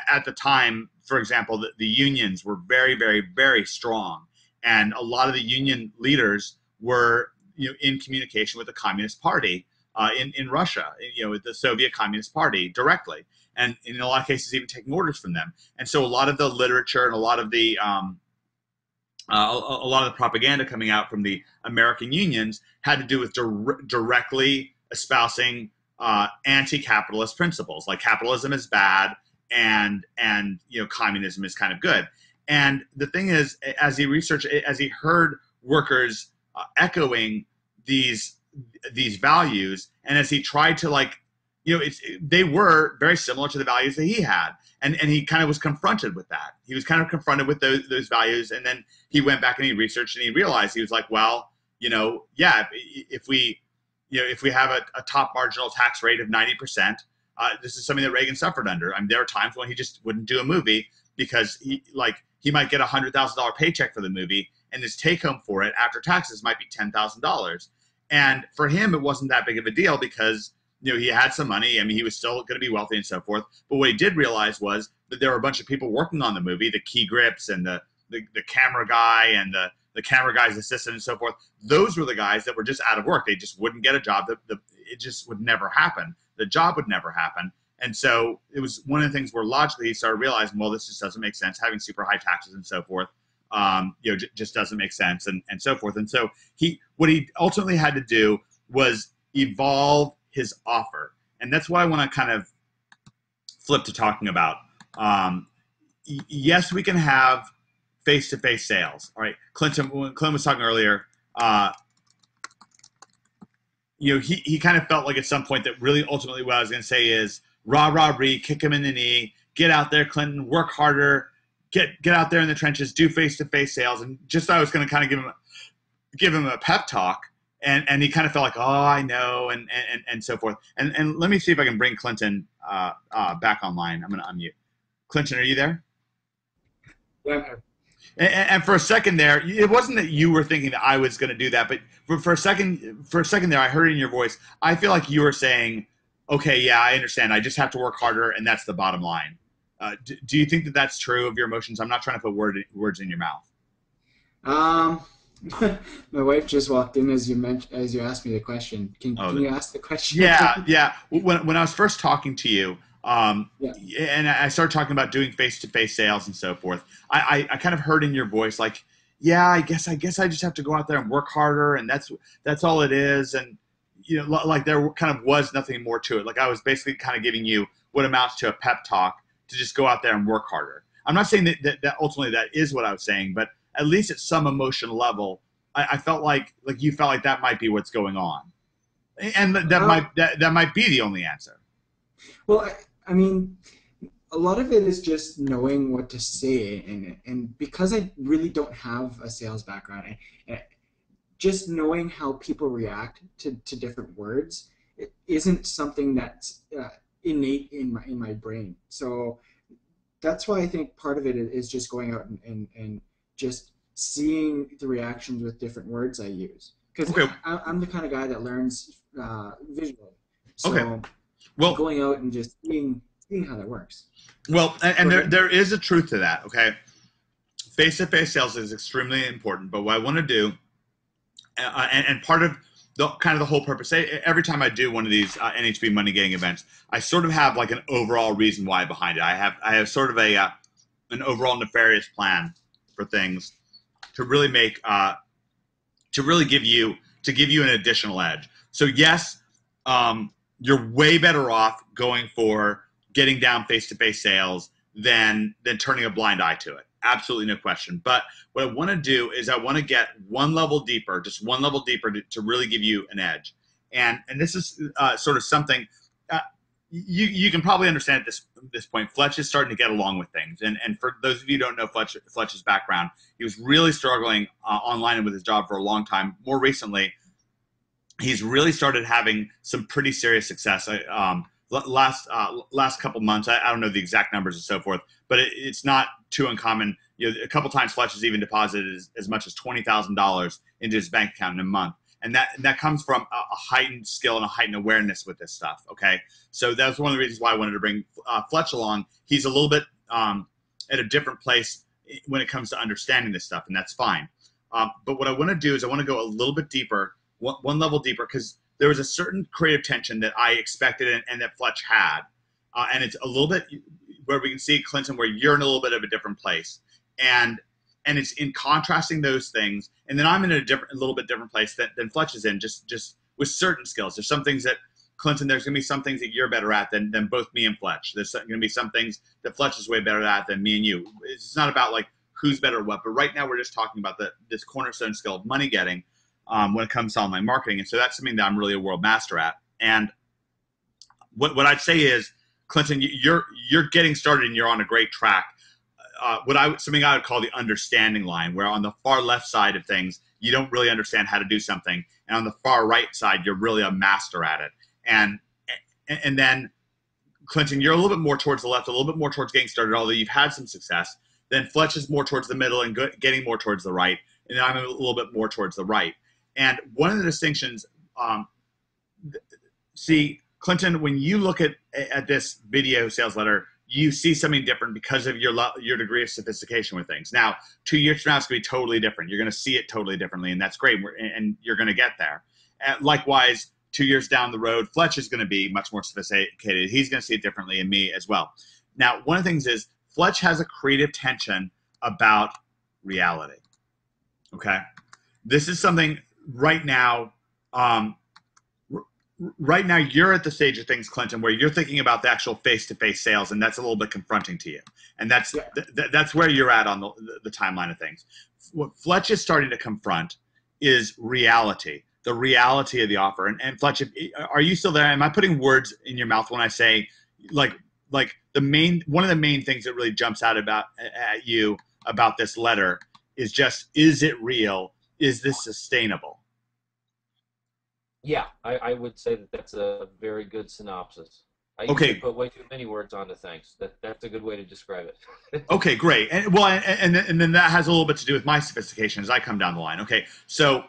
at the time, for example, the unions were very, very, very strong, and a lot of the union leaders were in communication with the Communist Party in Russia, the Soviet Communist Party directly, and in a lot of cases even taking orders from them. And so a lot of the literature and a lot of the propaganda coming out from the American unions had to do with directly espousing anti-capitalist principles, like capitalism is bad and communism is kind of good. And the thing is, as he heard workers echoing these values, and as he tried to they were very similar to the values that he had, and he kind of was confronted with that. He was kind of confronted with those values, and then he went back and he researched and he realized, he was like, well, yeah, if we have a top marginal tax rate of 90%, this is something that Reagan suffered under. I mean, there were times when he just wouldn't do a movie because he might get a $100,000 paycheck for the movie, and his take home for it after taxes might be $10,000. And for him, it wasn't that big of a deal because he had some money. I mean, he was still going to be wealthy and so forth. But what he did realize was that there were a bunch of people working on the movie, the key grips and the camera guy and the camera guy's assistant and so forth. Those were the guys that were just out of work. They just wouldn't get a job. It just would never happen. The job would never happen. And so it was one of the things where logically he started realizing, well, this just doesn't make sense. Having super high taxes and so forth, just doesn't make sense and so forth. And so what he ultimately had to do was evolve his offer. And that's what I want to kind of flip to talking about. Yes, we can have face-to-face sales. All right. When Clinton was talking earlier, he kind of felt like at some point that really ultimately what I was going to say is rah, kick him in the knee, get out there, Clinton, work harder, get out there in the trenches, do face-to-face sales. And just thought I was going to kind of give him a pep talk. And he kind of felt like, oh, I know, and so forth. And let me see if I can bring Clinton back online. I'm going to unmute. Clinton, are you there? Yeah. And for a second there, it wasn't that you were thinking that I was going to do that, but for a second there, I heard in your voice, I feel like you were saying, okay, yeah, I understand. I just have to work harder, and that's the bottom line. Do you think that that's true of your emotions? I'm not trying to put words in your mouth. My wife just walked in as you asked me the question. Can you ask the question? Yeah. When I was first talking to you, and I started talking about doing face-to-face sales and so forth, I kind of heard in your voice like, yeah, I guess I just have to go out there and work harder, and that's all it is. And like there kind of was nothing more to it. Like I was basically kind of giving you what amounts to a pep talk to just go out there and work harder. I'm not saying that ultimately that is what I was saying, but at least at some emotional level, I felt like you felt like that might be what's going on, and that might be the only answer. Well, I mean, a lot of it is just knowing what to say, and because I really don't have a sales background, just knowing how people react to different words, it isn't something that's innate in my brain. So that's why I think part of it is just going out and just seeing the reactions with different words I use. Because I'm the kind of guy that learns visually. So well, going out and just seeing how that works. Well, and there is a truth to that, okay? Face-to-face sales is extremely important, but what I want to do, and part of the whole purpose, every time I do one of these NHB money getting events, I sort of have like an overall reason why behind it. I have sort of an overall nefarious plan for things to really give you an additional edge. So yes, you're way better off going for getting down face-to-face sales than turning a blind eye to it. Absolutely no question. But what I want to do is I want to get one level deeper, just one level deeper to really give you an edge. And this is sort of something you can probably understand at this point. Fletch is starting to get along with things. And for those of you who don't know Fletch's background, he was really struggling online and with his job for a long time. More recently, he's really started having some pretty serious success. Last couple months, I don't know the exact numbers and so forth, but it's not too uncommon. A couple times Fletch has even deposited as much as $20,000 into his bank account in a month. And that comes from a heightened skill and a heightened awareness with this stuff, okay? So that's one of the reasons why I wanted to bring Fletch along. He's a little bit at a different place when it comes to understanding this stuff, and that's fine. But what I want to do is I want to go a little bit deeper, one level deeper, because there was a certain creative tension that I expected and that Fletch had. And it's a little bit where we can see, Clinton, where you're in a little bit of a different place. And it's in contrasting those things. And then I'm in a little bit different place than Fletch is in, just with certain skills. There's some things that, Clinton, there's going to be some things that you're better at than both me and Fletch. There's going to be some things that Fletch is way better at than me and you. It's not about like who's better at what, but right now we're just talking about this cornerstone skill of money getting when it comes to online marketing. And so that's something that I'm really a world master at. And what I'd say is, Clinton, you're getting started and you're on a great track. Something I would call the understanding line, where on the far left side of things, you don't really understand how to do something. And on the far right side, you're really a master at it. And then, Clinton, you're a little bit more towards the left, a little bit more towards getting started, although you've had some success. Then Fletch is more towards the middle and getting more towards the right. And then I'm a little bit more towards the right. And one of the distinctions, see, Clinton, when you look at this video sales letter, you see something different because of your degree of sophistication with things. Now, 2 years from now, it's going to be totally different. You're going to see it totally differently, and that's great, and you're going to get there. And likewise, 2 years down the road, Fletch is going to be much more sophisticated. He's going to see it differently, and me as well. Now, one of the things is Fletch has a creative tension about reality. Okay? This is something right now, you're at the stage of things, Clinton, where you're thinking about the actual face-to-face sales, and that's a little bit confronting to you. And that's where you're at on the timeline of things. What Fletch is starting to confront is reality, the reality of the offer. And Fletch, are you still there? Am I putting words in your mouth when I say, like one of the main things that really jumps out at you about this letter is just, is it real? Is this sustainable? Yeah, I would say that's a very good synopsis. I Okay. usually put way too many words onto things. That's a good way to describe it. Okay, great. And then that has a little bit to do with my sophistication as I come down the line. Okay, so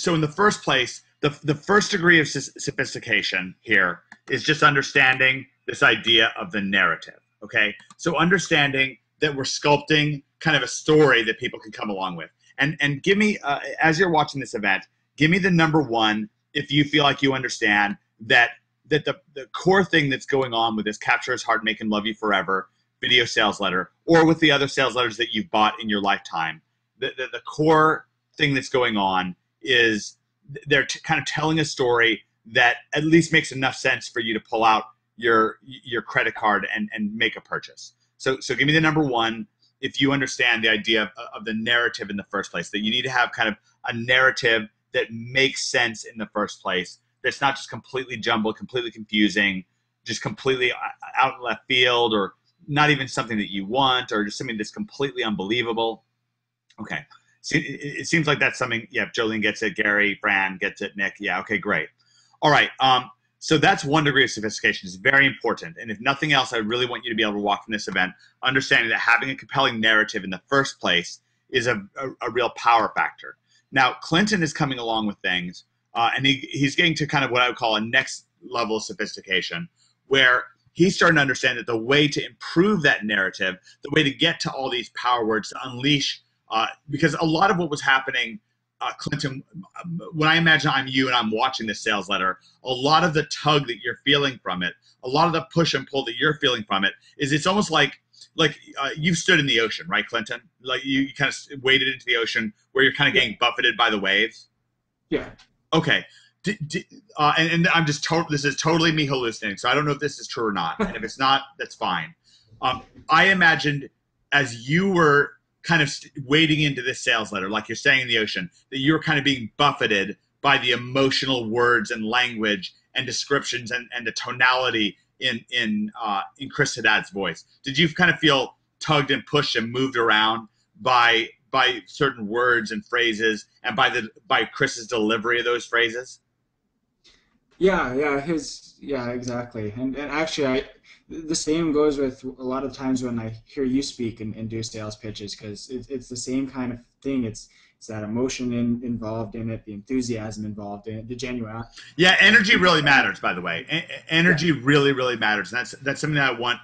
in the first place, the first degree of sophistication here is just understanding this idea of the narrative. Okay, so understanding that we're sculpting kind of a story that people can come along with. And give me, as you're watching this event, give me the number one if you feel like you understand that the core thing that's going on with this Capture His Heart, Make Him Love You Forever video sales letter, or with the other sales letters that you've bought in your lifetime, the core thing that's going on is they're kind of telling a story that at least makes enough sense for you to pull out your credit card and make a purchase. So give me the number one if you understand the idea of the narrative in the first place, that you need to have kind of a narrative that makes sense in the first place, that's not just completely jumbled, completely confusing, just completely out in left field, or not even something that you want, or just something that's completely unbelievable. Okay. So it seems like that's something, yeah, Jolene gets it, Gary, Fran gets it, Nick, yeah, okay, great. All right, so that's one degree of sophistication. It's very important, and if nothing else, I really want you to be able to walk from this event understanding that having a compelling narrative in the first place is a real power factor. Now, Clinton is coming along with things, and he's getting to kind of what I would call a next level of sophistication, where he's starting to understand that the way to improve that narrative, the way to get to all these power words, to unleash, because a lot of what was happening, Clinton, when I imagine I'm you and I'm watching this sales letter, a lot of the tug that you're feeling from it, a lot of the push and pull that you're feeling from it, is it's almost like you've stood in the ocean, right, Clinton? Like you kind of waded into the ocean where you're kind of getting buffeted by the waves. Yeah. Okay. And I'm just this is totally me hallucinating, so I don't know if this is true or not. And if it's not, that's fine. I imagined as you were kind of wading into this sales letter, like you're saying in the ocean, that you were kind of being buffeted by the emotional words and language and descriptions and the tonality in Chris Haddad's voice. Did you kind of feel tugged and pushed and moved around by certain words and phrases, and by Chris's delivery of those phrases? Yeah, exactly. And actually, the same goes with a lot of times when I hear you speak and do sales pitches, because it's the same kind of thing. It's that emotion involved in it, the enthusiasm involved in it, the genuine. Yeah, energy really matters, by the way. Energy really, really matters. And that's something that I want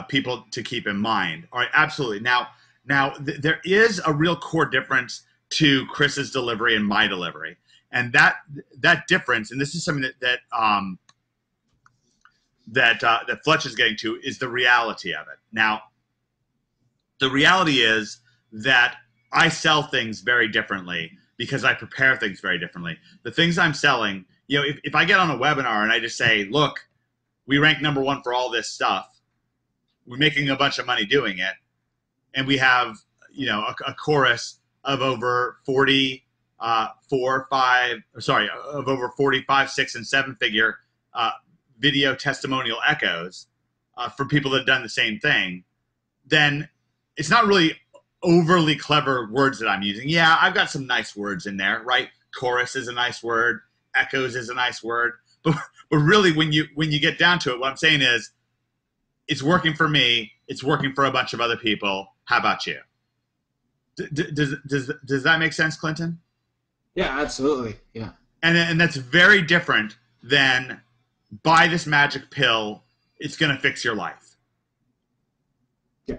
people to keep in mind. All right, absolutely. Now, there is a real core difference to Chris's delivery and my delivery. And that difference, and this is something that Fletch is getting to, is the reality of it. Now, the reality is that I sell things very differently because I prepare things very differently. The things I'm selling, if I get on a webinar and I just say, look, we rank #1 for all this stuff, we're making a bunch of money doing it, and we have, a chorus of over 45, 6, and 7 figure video testimonial echoes for people that have done the same thing, then it's not really overly clever words that I'm using. Yeah, I've got some nice words in there, right? Chorus is a nice word. Echoes is a nice word. But really, when you get down to it, what I'm saying is, it's working for me. It's working for a bunch of other people. How about you? Does that make sense, Clinton? Yeah, absolutely. Yeah. And that's very different than buy this magic pill. It's going to fix your life. Yeah.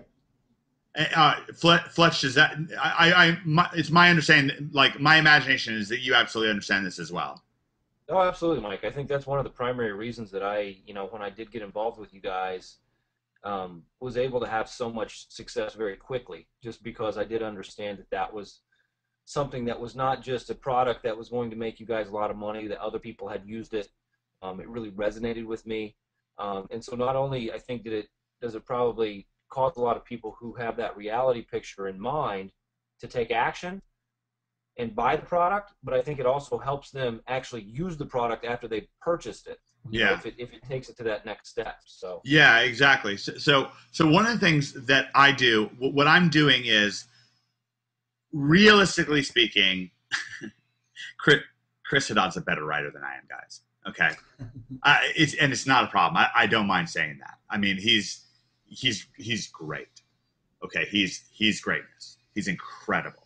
Fletch, does that? It's my understanding. Like, my imagination is that you absolutely understand this as well. Oh, absolutely, Mike. I think that's one of the primary reasons that I, when I did get involved with you guys, was able to have so much success very quickly, just because I did understand that was something that was not just a product that was going to make you guys a lot of money, that other people had used it. It really resonated with me. And so not only I think that does it probably cause a lot of people who have that reality picture in mind to take action and buy the product, but I think it also helps them actually use the product after they've purchased it. If it takes it to that next step. So yeah, exactly. So one of the things that I do, what I'm doing is, realistically speaking, Chris Haddad's a better writer than I am, guys. Okay, it's not a problem. I don't mind saying that. I mean, he's great. Okay, he's greatness. He's incredible.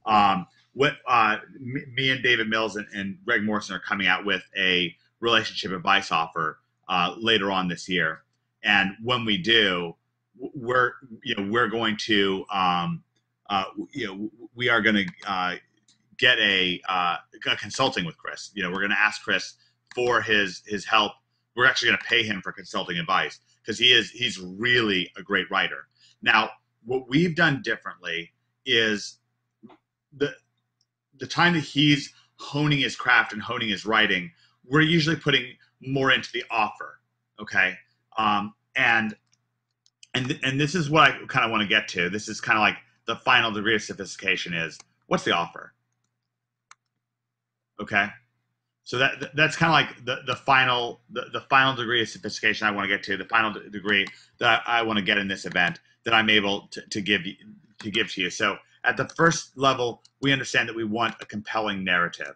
Me and David Mills and Greg Morrison are coming out with a relationship advice offer later on this year, and when we do, we're going to we are going to get a consulting with Chris. We're going to ask Chris for his help. We're actually going to pay him for consulting advice because he's really a great writer. Now, what we've done differently is the time that he's honing his craft and honing his writing, we're usually putting more into the offer. Okay. And this is what I kind of want to get to. This is kind of like the final degree of sophistication is, what's the offer? Okay. So that's kind of like the final degree of sophistication I want to get to, the final degree that I want to get in this event that I'm able to give to you. So at the first level, we understand that we want a compelling narrative.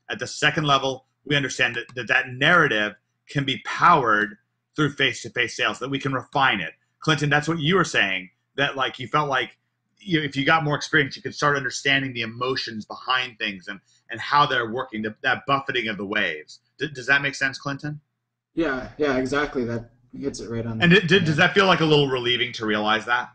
At the second level, we understand that narrative can be powered through face-to-face sales, that we can refine it. Clinton, that's what you were saying, that like you felt like if you got more experience, you could start understanding the emotions behind things and how they're working, that buffeting of the waves. Does that make sense, Clinton? Yeah, exactly. That hits it right on. And does that feel like a little relieving to realize that?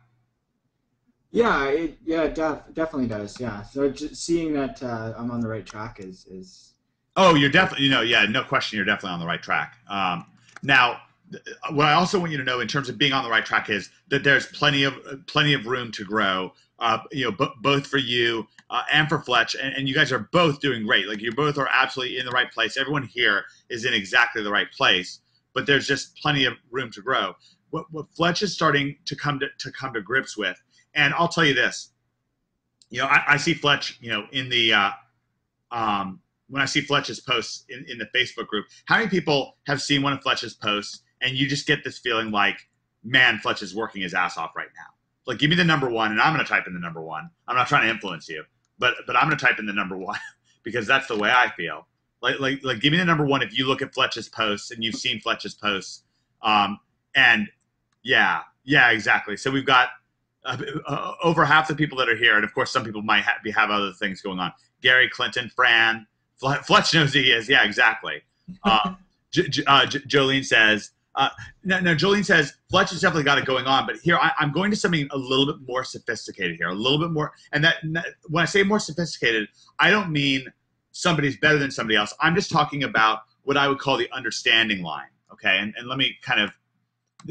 Yeah, it definitely does. Yeah, so just seeing that I'm on the right track is. Oh, you're definitely, no question, you're definitely on the right track. Now, what I also want you to know in terms of being on the right track is that there's plenty of room to grow. Both for you and for Fletch, and you guys are both doing great. Like, you both are absolutely in the right place. Everyone here is in exactly the right place, but there's just plenty of room to grow. What Fletch is starting to come to grips with, and I'll tell you this, I see Fletch, in the when I see Fletch's posts in the Facebook group. How many people have seen one of Fletch's posts and you just get this feeling like, man, Fletch is working his ass off right now? Like, give me the #1, and I'm going to type in the #1. I'm not trying to influence you, but I'm going to type in the #1 because that's the way I feel. Like, give me the #1 if you look at Fletch's posts and you've seen Fletch's posts. And yeah, exactly. So we've got over half the people that are here, and of course, some people might have other things going on. Gary, Clinton, Fran, Fletch knows who he is. Yeah, exactly. Jolene says. No, Jolene says Fletch has definitely got it going on, but here I'm going to something a little bit more sophisticated here, a little bit more. And that when I say more sophisticated, I don't mean somebody's better than somebody else. I'm just talking about what I would call the understanding line. Okay, and let me kind of,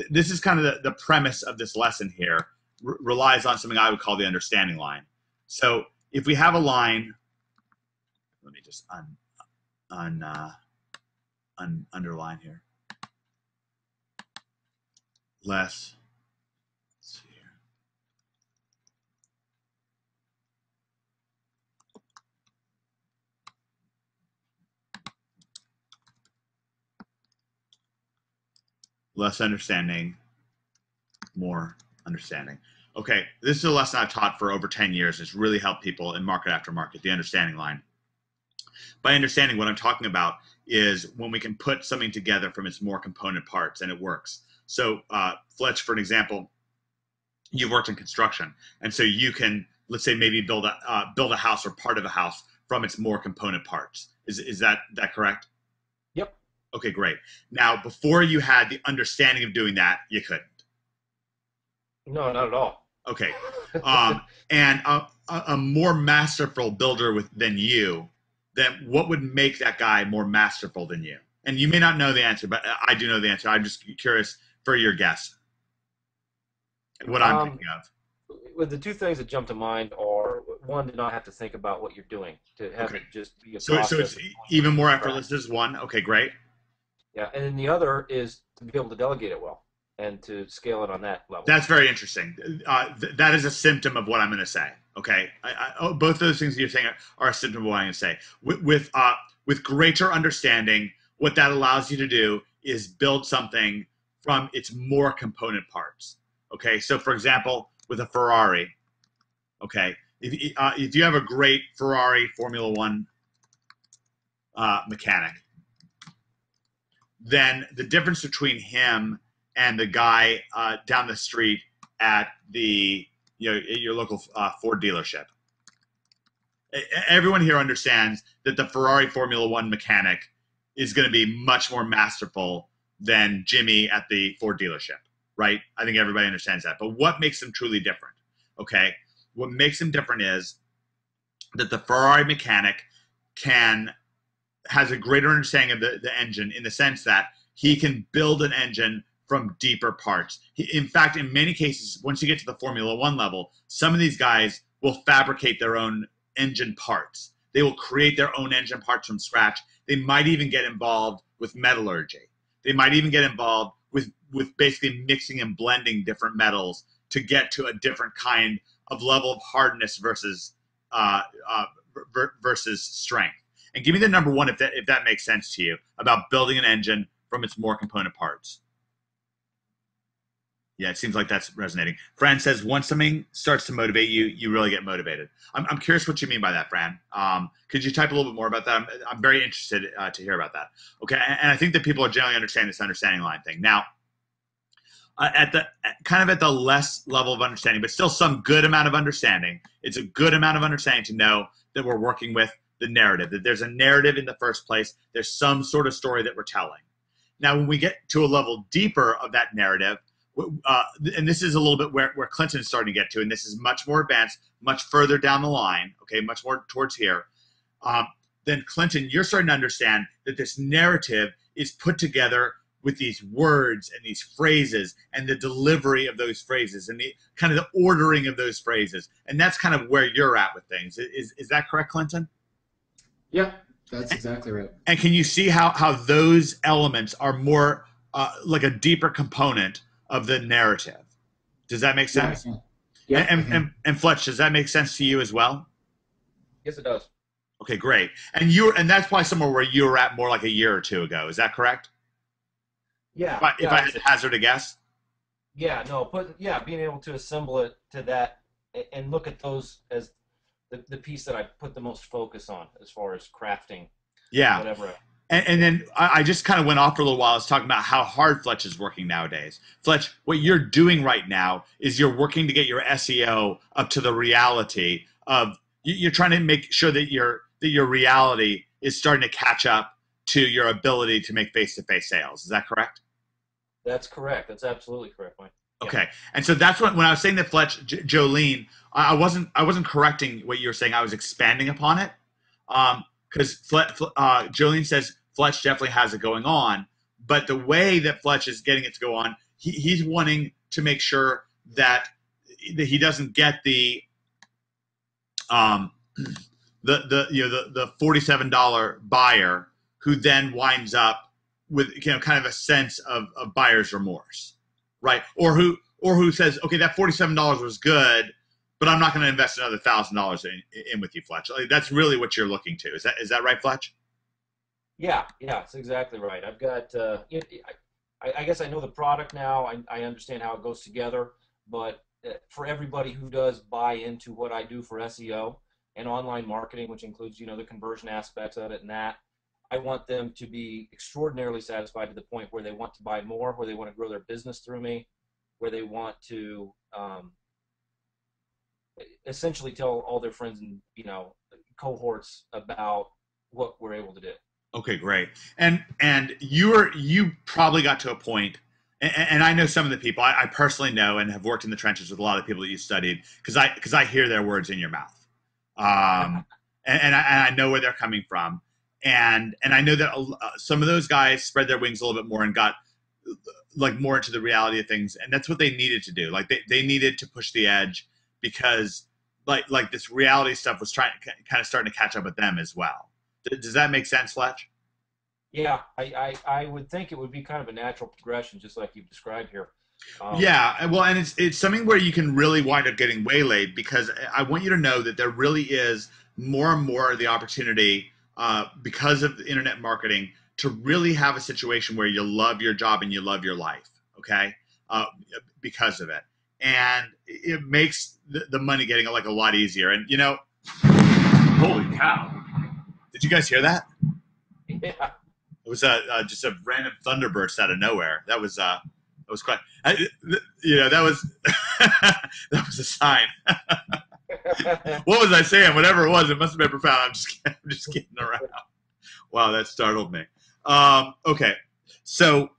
this is kind of the premise of this lesson here, relies on something I would call the understanding line. So if we have a line, let me just underline here. Let's see here. Less understanding, more understanding. Okay, this is a lesson I've taught for over 10 years. It's really helped people in market after market, the understanding line. By understanding, what I'm talking about is when we can put something together from its more component parts and it works. So Fletch, for an example, you've worked in construction, and so you can, let's say, maybe build a house or part of a house from its more component parts. Is that correct? Yep. Okay, great. Now, before you had the understanding of doing that, you couldn't. No, not at all. Okay. And a more masterful builder than you, then what would make that guy more masterful than you? And you may not know the answer, but I do know the answer. I'm just curious for your guess. What I'm thinking of. Well, the two things that jump to mind are, one, to not have to think about what you're doing, to have it just be a process. So it's even more effortless is one. Okay, great. Yeah, and then the other is to be able to delegate it well and to scale it on that level. That's very interesting. That is a symptom of what I'm going to say. Okay, both those things you're saying are a symptom of what I'm going to say. With greater understanding, what that allows you to do is build something from its more component parts. Okay, so for example, with a Ferrari, okay, if you have a great Ferrari Formula One mechanic, then the difference between him and the guy down the street at your local Ford dealership, everyone here understands that the Ferrari Formula One mechanic is going to be much more masterful than Jimmy at the Ford dealership, right? I think everybody understands that. But what makes them truly different? Okay, what makes them different is that the Ferrari mechanic has a greater understanding of the engine, in the sense that he can build an engine from deeper parts. In fact, in many cases, once you get to the Formula One level, some of these guys will fabricate their own engine parts. They will create their own engine parts from scratch. They might even get involved with metallurgy. They might even get involved with basically mixing and blending different metals to get to a different kind of level of hardness versus strength. And give me the number one, if that makes sense to you, about building an engine from its more component parts. Yeah, it seems like that's resonating. Fran says, once something starts to motivate you, you really get motivated. I'm curious what you mean by that, Fran. Could you type a little bit more about that? I'm very interested to hear about that. Okay, and I think that people are generally understanding this understanding line thing. Now, at the less level of understanding, but still some good amount of understanding, it's a good amount of understanding to know that we're working with the narrative, that there's a narrative in the first place, there's some sort of story that we're telling. Now, when we get to a level deeper of that narrative, and this is a little bit where Clinton is starting to get to, and this is much more advanced, much further down the line, okay, much more towards here, then Clinton, you're starting to understand that this narrative is put together with these words and these phrases and the delivery of those phrases and the kind of the ordering of those phrases. And that's kind of where you're at with things. Is that correct, Clinton? Yeah, that's exactly right. And can you see how those elements are more like a deeper component of the narrative? Does that make sense? Yeah. And Fletch, does that make sense to you as well? Yes, it does. Okay, great. And that's probably somewhere where you were at more like a year or two ago. Is that correct? Yeah. If I had to hazard a guess? Yeah, no, being able to assemble it to that and look at those as the piece that I put the most focus on as far as crafting. Yeah. Whatever. And then I just kind of went off for a little while. I was talking about how hard Fletch is working nowadays. Fletch, what you're doing right now is you're working to get your SEO up to the reality of, you're trying to make sure that your reality is starting to catch up to your ability to make face-to-face sales. Is that correct? That's correct. That's absolutely correct, Mike. Yeah. Okay. And so that's when I was saying that Fletch, Jolene, I wasn't correcting what you were saying. I was expanding upon it. because Jolene says Fletch definitely has it going on, but the way that Fletch is getting it to go on, he's wanting to make sure that he doesn't get the the $47 buyer who then winds up with kind of a sense of buyer's remorse, right? Or who says, okay, that $47 was good, but I'm not going to invest another $1,000 in with you, Fletch. Like, that's really what you're looking to. Is that right, Fletch? Yeah, that's exactly right. I've got, I guess I know the product now. I understand how it goes together, but for everybody who does buy into what I do for SEO and online marketing, which includes, the conversion aspects of it and that, I want them to be extraordinarily satisfied to the point where they want to buy more, where they want to grow their business through me, where they want to essentially tell all their friends and, cohorts about what we're able to do. Okay, great. And you probably got to a point, and I know some of the people I personally know and have worked in the trenches with a lot of people that you studied, because I hear their words in your mouth, and I know where they're coming from, and I know that some of those guys spread their wings a little bit more and got like more into the reality of things, and that's what they needed to do. Like they needed to push the edge, because like this reality stuff was kind of starting to catch up with them as well. Does that make sense, Fletch? Yeah, I would think it would be kind of a natural progression, just like you've described here. Yeah, well, and it's something where you can really wind up getting waylaid, because I want you to know that there really is more and more of the opportunity, because of the internet marketing, to really have a situation where you love your job and you love your life, okay, because of it. And it makes the money getting like a lot easier. And, holy cow. Did you guys hear that? Yeah. It was just a random thunderburst out of nowhere. That was quite. That was that was a sign. What was I saying? Whatever it was, it must have been profound. I'm just kidding around. Wow, that startled me. Okay, so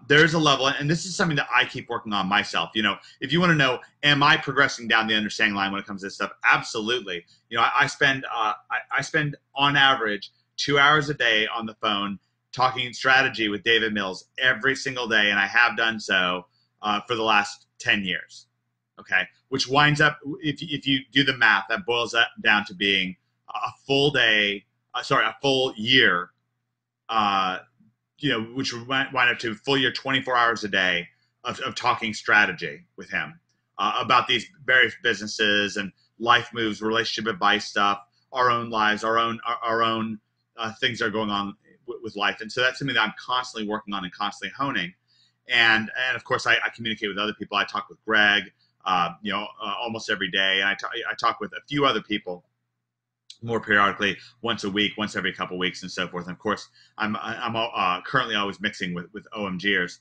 there's a level, and this is something that I keep working on myself. If you want to know, am I progressing down the understanding line when it comes to this stuff? Absolutely. I spend on average 2 hours a day on the phone talking strategy with David Mills every single day, and I have done so for the last 10 years. Okay, which winds up, if you do the math, that boils that down to being a full year. Which would wind up to full year, 24 hours a day of talking strategy with him about these various businesses and life moves, relationship advice stuff, our own lives, our own things that are going on with life. And so that's something that I'm constantly working on and constantly honing. And of course, I communicate with other people. I talk with Greg, almost every day, and I talk with a few other people more periodically, once a week, once every couple of weeks, and so forth. And of course, I'm currently always mixing with OMGers.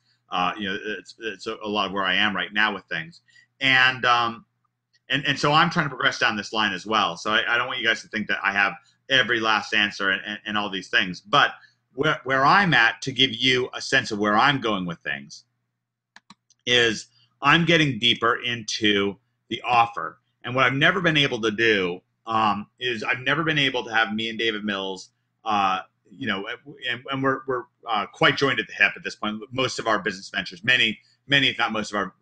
It's a lot of where I am right now with things, and so I'm trying to progress down this line as well. So I don't want you guys to think that I have every last answer and all these things, but where I'm at, to give you a sense of where I'm going with things, is I'm getting deeper into the offer. And what I've never been able to do is I've never been able to have me and David Mills, and we're quite joined at the hip at this point. Most of our business ventures, many, if not most of our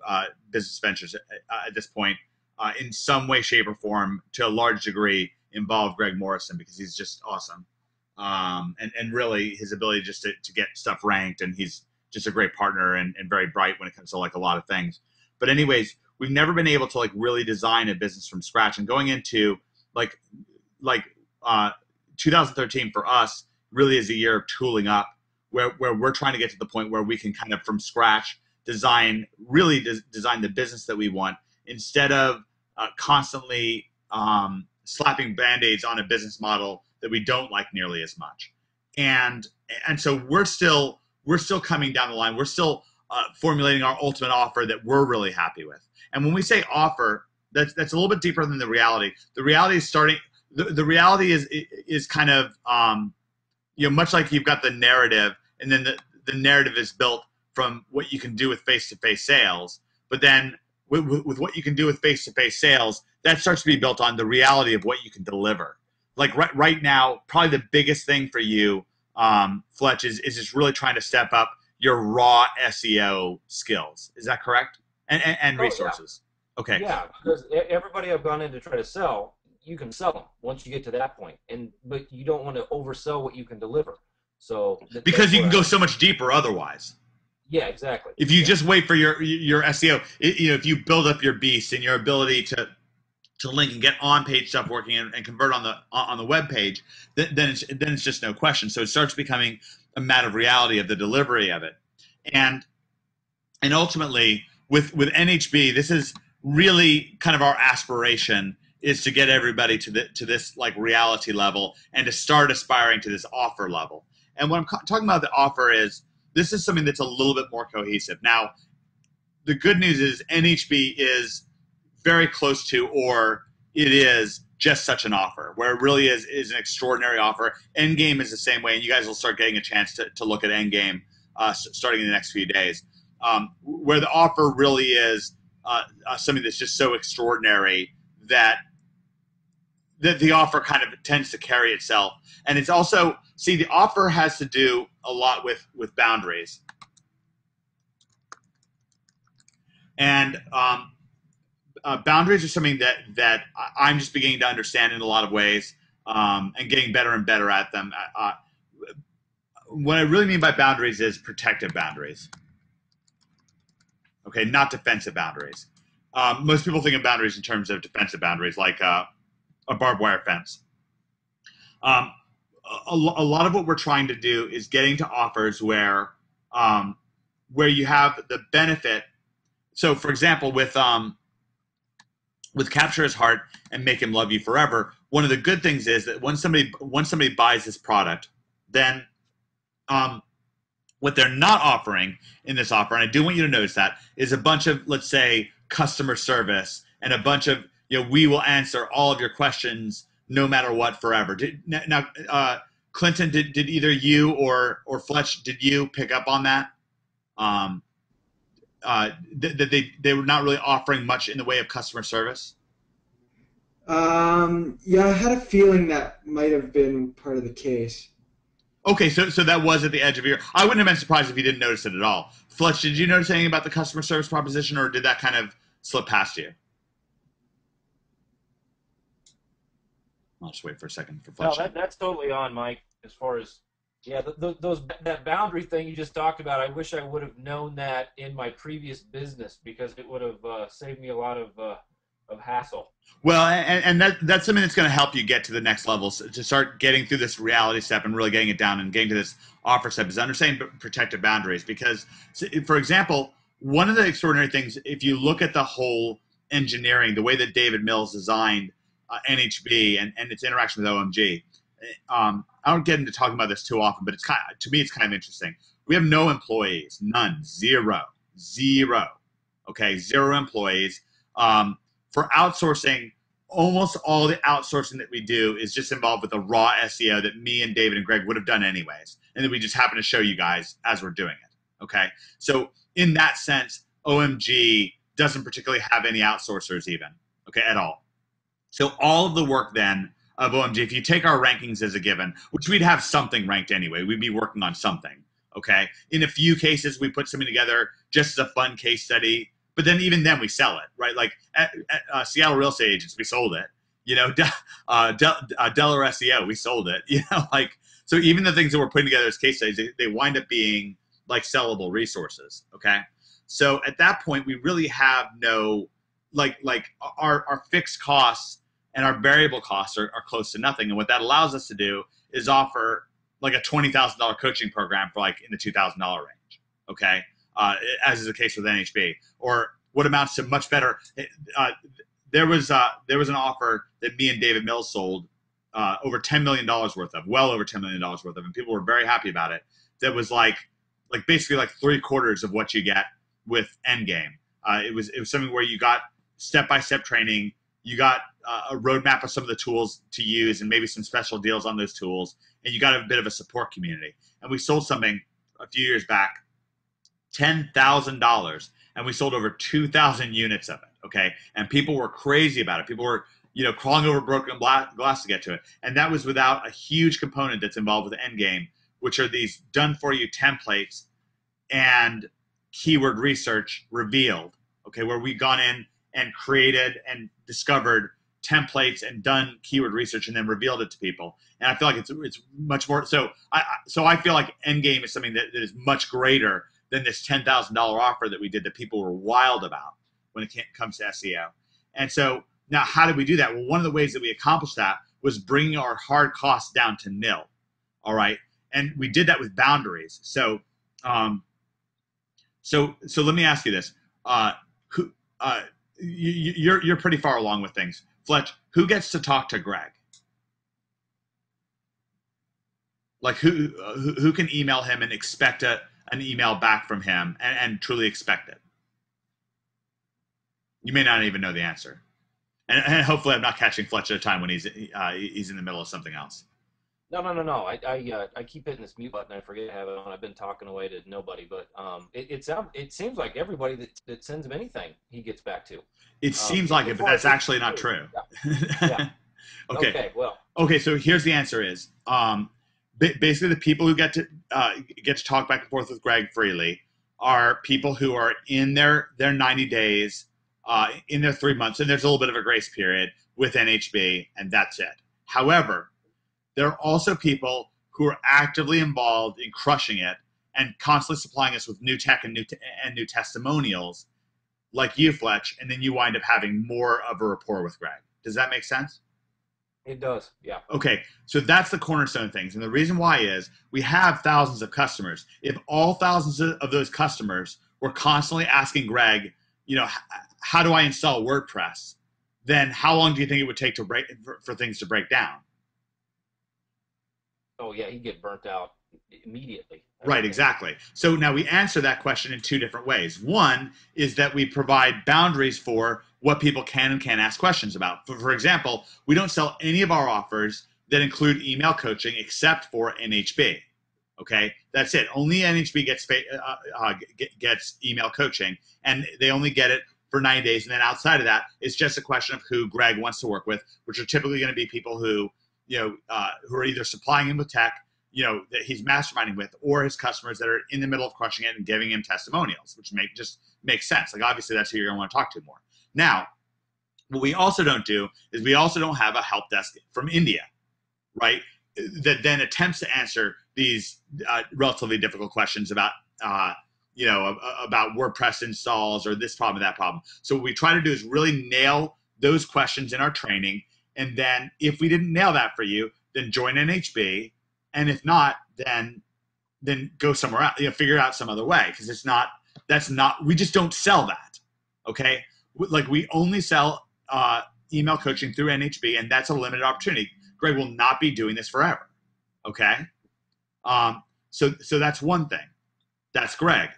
business ventures at this point, in some way, shape, or form, to a large degree, involve Greg Morrison, because he's just awesome. And really his ability just to get stuff ranked, and he's just a great partner and very bright when it comes to like a lot of things. But anyways, we've never been able to like really design a business from scratch, and going into like 2013 for us really is a year of tooling up, where we're trying to get to the point where we can kind of from scratch design the business that we want, instead of constantly slapping band-aids on a business model that we don't like nearly as much. And so we're still coming down the line. We're still formulating our ultimate offer that we're really happy with. And when we say offer, that's a little bit deeper than the reality. The reality is the reality is kind of much like you've got the narrative, and then the narrative is built from what you can do with face-to-face sales. But then with what you can do with face-to-face sales, that starts to be built on the reality of what you can deliver. Like right now, probably the biggest thing for you, Fletch, is just really trying to step up your raw SEO skills. Is that correct? And Oh, resources. yeah. Okay. Yeah, because everybody I've gone in to try to sell, you can sell them once you get to that point, but you don't want to oversell what you can deliver. So because you can go so much deeper otherwise. Yeah, exactly. If you just wait for your SEO, if you build up your beast and your ability to link and get on page stuff working and convert on the web page, then it's just no question. So it starts becoming a matter of reality of the delivery of it, and ultimately with NHB, this is really kind of our aspiration, is to get everybody to this like reality level and to start aspiring to this offer level. And what I'm talking about the offer is, this is something that's a little bit more cohesive. Now, the good news is NHB is very close to, or it is just such an offer, where it really is an extraordinary offer. Endgame is the same way, and you guys will start getting a chance to look at Endgame starting in the next few days, where the offer really is something that's just so extraordinary that the offer kind of tends to carry itself. And it's also, see, the offer has to do a lot with boundaries. And boundaries are something that I'm just beginning to understand in a lot of ways, and getting better and better at them. What I really mean by boundaries is protective boundaries. Okay, not defensive boundaries. Most people think of boundaries in terms of defensive boundaries, like a barbed wire fence. A lot of what we're trying to do is getting to offers where you have the benefit. So, for example, with Capture His Heart and Make Him Love You Forever, one of the good things is that once somebody buys this product, then what they're not offering in this offer, and I do want you to notice that, is a bunch of, let's say, customer service and a bunch of, we will answer all of your questions no matter what forever. Clinton, did either you or Fletch, did you pick up on that? That they were not really offering much in the way of customer service? Yeah, I had a feeling that might have been part of the case. Okay, so that was at the edge of your... I wouldn't have been surprised if you didn't notice it at all. Fletch, did you notice anything about the customer service proposition, or did that kind of slip past you? I'll just wait for a second for Fletch. No, that's totally on, Mike, as far as... Yeah, that boundary thing you just talked about, I wish I would have known that in my previous business, because it would have saved me a lot of hassle. Well, and that's something that's going to help you get to the next levels, to start getting through this reality step and really getting it down and getting to this offer step, is understanding protective boundaries. Because, for example, one of the extraordinary things, if you look at the whole engineering, the way that David Mills designed NHB and its interaction with OMG, I don't get into talking about this too often, but to me it's kind of interesting. We have no employees, none, zero, okay, 0 employees. For outsourcing, almost all the outsourcing that we do is just involved with a raw SEO that me and David and Greg would have done anyways, and then we just happen to show you guys as we're doing it, okay? So in that sense, OMG doesn't particularly have any outsourcers even, okay, at all. So all of the work then of OMG, if you take our rankings as a given, which we'd have something ranked anyway, we'd be working on something, okay? In a few cases, we put something together just as a fun case study, but then even then we sell it, right? Like at Seattle Real Estate Agents, we sold it. Delaware SEO, we sold it. Like, so even the things that we're putting together as case studies, they wind up being like sellable resources, okay? So at that point, we really have no, like our fixed costs and our variable costs are close to nothing. And what that allows us to do is offer like a $20,000 coaching program for like in the $2,000 range, okay? As is the case with NHB, or what amounts to much better. There was an offer that me and David Mills sold over $10 million worth of, well over $10 million worth of, and people were very happy about it. That was like basically like 3/4 of what you get with Endgame. It was something where you got step-by-step training, you got a roadmap of some of the tools to use and maybe some special deals on those tools, and you got a bit of a support community. And we sold something a few years back, $10,000, and we sold over 2,000 units of it. okay? And people were crazy about it. People were, crawling over broken glass to get to it. And that was without a huge component that's involved with Endgame, which are these done-for-you templates and keyword research revealed, okay, where we've gone in and created and discovered templates and done keyword research and then revealed it to people. And I feel like it's much more. So I feel like Endgame is something that is much greater than this $10,000 offer that we did that people were wild about when it comes to SEO. And so now, how did we do that? Well, one of the ways that we accomplished that was bringing our hard costs down to nil. All right, and we did that with boundaries. So, so let me ask you this: you're pretty far along with things, Fletch. Who gets to talk to Greg? Like who can email him and expect an email back from him and truly expect it? You may not even know the answer. And hopefully I'm not catching Fletch at a time when he's in the middle of something else. No. I keep hitting this mute button. I forget to have it on. I've been talking away to nobody, but it seems like everybody that sends him anything, he gets back to. It seems like it, but that's actually not true. Yeah. Okay. Well. Okay. So here's the answer: is basically the people who get to talk back and forth with Greg freely are people who are in their 90 days. In their 3 months, and there's a little bit of a grace period with NHB, and that's it. However, there are also people who are actively involved in crushing it and constantly supplying us with new tech and new testimonials, like you, Fletch, and then you wind up having more of a rapport with Greg. Does that make sense? It does, yeah. Okay, so that's the cornerstone of things, and the reason why is we have thousands of customers. If all thousands of those customers were constantly asking Greg, how do I install WordPress? Then how long do you think it would take to for things to break down? Oh yeah, he'd get burnt out immediately. Right, exactly. So now we answer that question in two different ways. One is that we provide boundaries for what people can and can't ask questions about. For example, we don't sell any of our offers that include email coaching except for NHB. Okay, that's it. Only NHB gets email coaching, and they only get it for 90 days. And then outside of that, it's just a question of who Greg wants to work with, which are typically going to be people who, who are either supplying him with tech, that he's masterminding with, or his customers that are in the middle of crushing it and giving him testimonials, which makes sense. Like obviously that's who you're going to want to talk to more. Now, what we also don't do is we also don't have a help desk from India, right? That then attempts to answer these relatively difficult questions about about WordPress installs or this problem or that problem. So what we try to do is really nail those questions in our training, and then if we didn't nail that for you, then join NHB, and if not, then go somewhere else. Figure it out some other way, because we just don't sell that. Okay, like we only sell email coaching through NHB, and that's a limited opportunity. Greg will not be doing this forever. Okay, so that's one thing. That's Greg.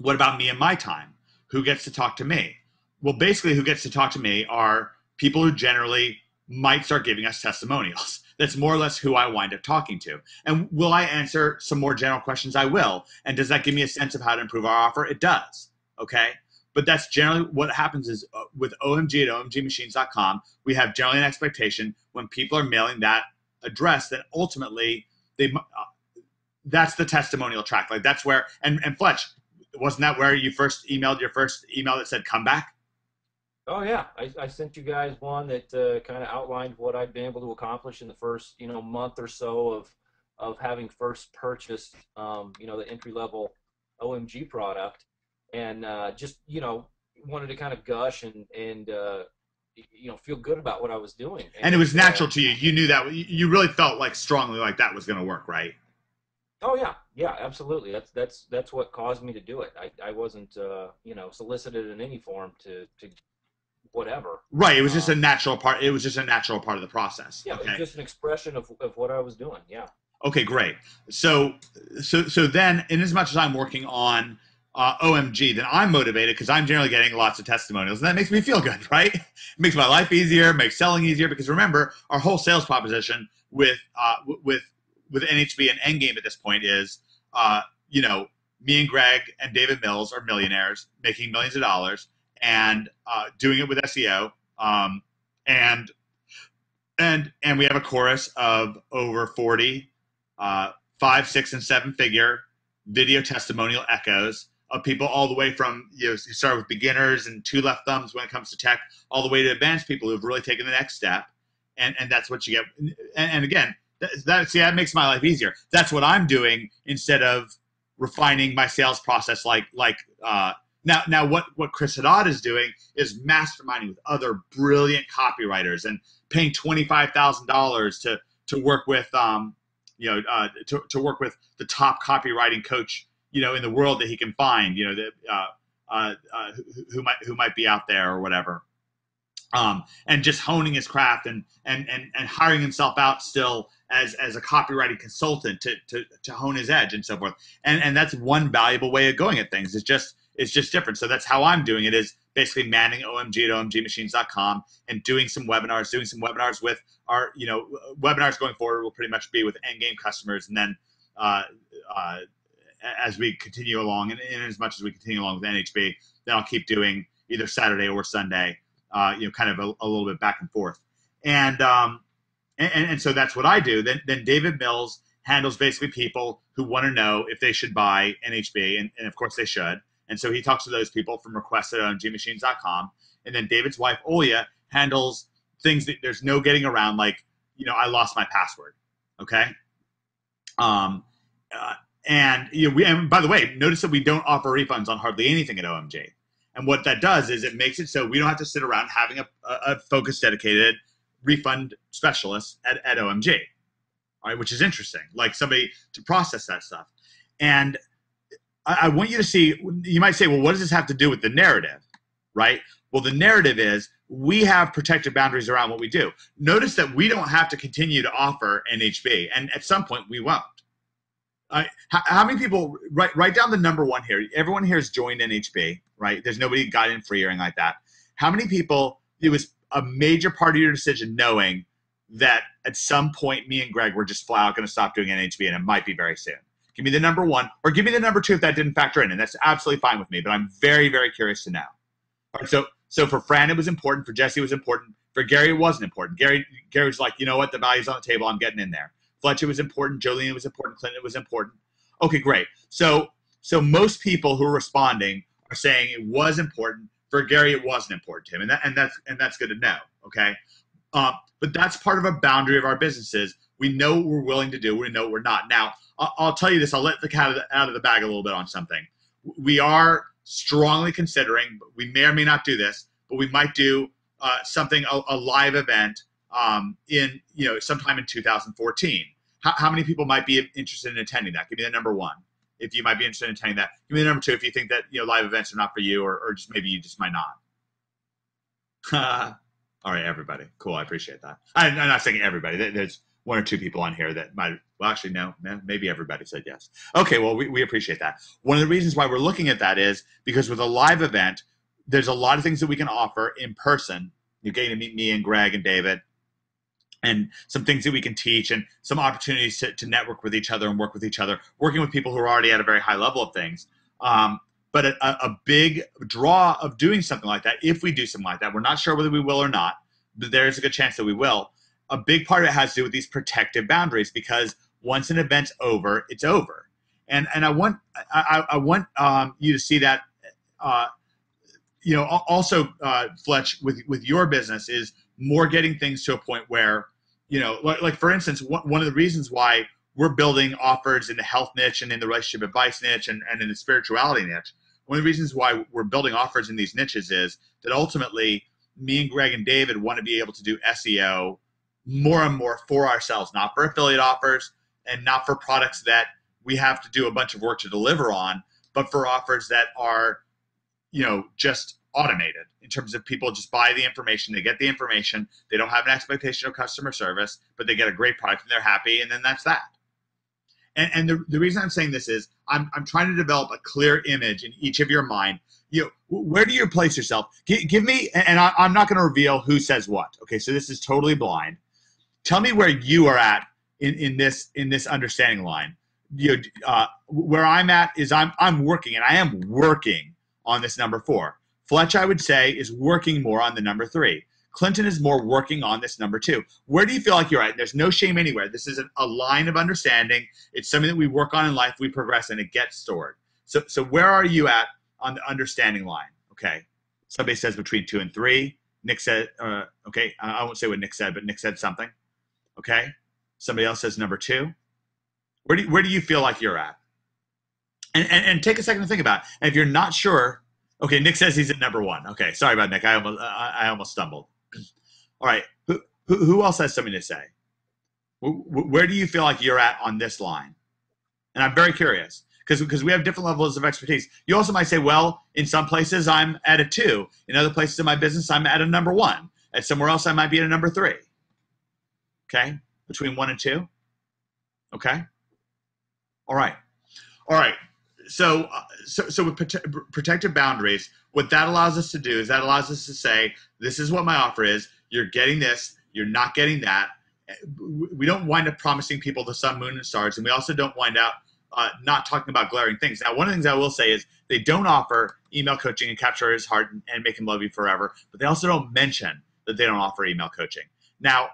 What about me and my time? Who gets to talk to me? Well, basically, who gets to talk to me are people who generally might start giving us testimonials. That's more or less who I wind up talking to. And will I answer some more general questions? I will. And does that give me a sense of how to improve our offer? It does. Okay. But that's generally what happens is with OMG at omgmachines.com, we have generally an expectation when people are mailing that address that ultimately that's the testimonial track. Like that's where, and Fletch, wasn't that where you first emailed your first email that said come back? Oh yeah, I sent you guys one that kind of outlined what I'd been able to accomplish in the first month or so of having first purchased the entry level OMG product, and just wanted to kind of gush and feel good about what I was doing. And it was natural to you. You knew that you really felt like strongly like that was going to work, right? Oh yeah, absolutely. That's what caused me to do it. I wasn't solicited in any form to whatever. Right. It was just a natural part. It was just a natural part of the process. Yeah, okay? It was just an expression of what I was doing. Yeah. Okay, great. So then, in as much as I'm working on OMG, then I'm motivated because I'm generally getting lots of testimonials, and that makes me feel good, right? It makes my life easier, makes selling easier. Because remember, our whole sales proposition with NHB and Endgame at this point is, me and Greg and David Mills are millionaires making millions of dollars, and doing it with SEO. And we have a chorus of over 40 5, 6, and 7-figure video testimonial echoes of people all the way from, you start with beginners and 2 left thumbs when it comes to tech, all the way to advanced people who've really taken the next step. And that's what you get. And again, that makes my life easier. That's what I'm doing instead of refining my sales process. Now what Qzx200 is doing is masterminding with other brilliant copywriters and paying $25,000 to work with to work with the top copywriting coach in the world that he can find, who might be out there or whatever. And just honing his craft and hiring himself out still as a copywriting consultant to hone his edge and so forth. And that's one valuable way of going at things. It's just different. So that's how I'm doing it, is basically manning OMG at omgmachines.com and doing some webinars with our, webinars going forward will pretty much be with endgame customers. And then as we continue along, and as much as we continue along with NHB, then I'll keep doing either Saturday or Sunday, kind of a little bit back and forth. And so that's what I do. Then David Mills handles basically people who want to know if they should buy NHB, and of course they should. And so he talks to those people from requests at omgmachines.com. And then David's wife, Olya, handles things that there's no getting around, like, I lost my password. Okay. And by the way, notice that we don't offer refunds on hardly anything at OMG. And what that does is it makes it so we don't have to sit around having a focused, dedicated refund specialist at OMG, all right, which is interesting, like somebody to process that stuff. And I want you to see, you might say, well, what does this have to do with the narrative, right? Well, the narrative is we have protected boundaries around what we do. Notice that we don't have to continue to offer NHB, and at some point we won't. How many people, write down the number one here. Everyone here has joined NHB, right? There's nobody got in free or anything like that. How many people, it was a major part of your decision knowing that at some point me and Greg were just flat out going to stop doing NHB, and it might be very soon? Give me the number one, or give me the number two if that didn't factor in, and that's absolutely fine with me, but I'm very, very curious to know. All right, so for Fran, it was important. For Jesse, it was important. For Gary, it wasn't important. Gary was like, you know what? The value's on the table. I'm getting in there. Fletcher was important. Jolene was important. Clinton was important. Okay, great. So most people who are responding are saying it was important. For Gary, it wasn't important to him, and that's good to know. Okay, but that's part of a boundary of our businesses. We know what we're willing to do. We know what we're not. Now, I'll tell you this. I'll let the cat out of the bag a little bit on something. We are strongly considering, we may or may not do this, but we might do something, a live event in, sometime in 2014. How many people might be interested in attending that? Give me the number one if you might be interested in attending that. Give me the number two if you think that live events are not for you, or just maybe you just might not. All right, everybody. Cool, I appreciate that. I'm not saying everybody. There's one or two people on here that might, well, actually, no, maybe everybody said yes. Okay, well, we appreciate that. One of the reasons why we're looking at that is because with a live event, there's a lot of things that we can offer in person. You're getting to meet me and Greg and David, and some things that we can teach, and some opportunities to network with each other and work with each other, working with people who are already at a very high level of things. But a big draw of doing something like that, if we do something like that, we're not sure whether we will or not, but there's a good chance that we will. A big part of it has to do with these protective boundaries, because once an event's over, it's over. And I want you to see that, also, Fletch, with your business is more getting things to a point where, like for instance, one of the reasons why we're building offers in the health niche and in the relationship advice niche and in the spirituality niche, one of the reasons why we're building offers in these niches is that ultimately me and Greg and David want to be able to do SEO more and more for ourselves, not for affiliate offers and not for products that we have to do a bunch of work to deliver on, but for offers that are, just automated in terms of people just buy the information, they get the information, they don't have an expectation of customer service, but they get a great product and they're happy, and then that's that. And the reason I'm saying this is I'm trying to develop a clear image in each of your mind. Where do you place yourself? Give me, and I'm not going to reveal who says what. Okay, so this is totally blind. Tell me where you are at in this understanding line. Where I'm at is I'm working, and I am working on this number 4. Fletch, I would say, is working more on the number 3. Clinton is more working on this number 2. Where do you feel like you're at? There's no shame anywhere. This is a line of understanding. It's something that we work on in life, we progress, and it gets stored. So where are you at on the understanding line? Okay. Somebody says between 2 and 3. Nick said, okay, I won't say what Nick said, but Nick said something. Okay. Somebody else says number 2. Where do you feel like you're at? And take a second to think about it. And if you're not sure, okay, Nick says he's at number 1. Okay, sorry about Nick. I almost stumbled. All right, who else has something to say? Where do you feel like you're at on this line? And I'm very curious because we have different levels of expertise. You also might say, well, in some places I'm at a 2. In other places in my business, I'm at a number 1. At somewhere else, I might be at a number 3. Okay, between 1 and 2. Okay. All right. So with protective boundaries, what that allows us to do is that allows us to say, this is what my offer is. You're getting this. You're not getting that. We don't wind up promising people the sun, moon, and stars, and we also don't wind up not talking about glaring things. Now, one of the things I will say is they don't offer email coaching and capture his heart and make him love you forever, but they also don't mention that they don't offer email coaching. Now,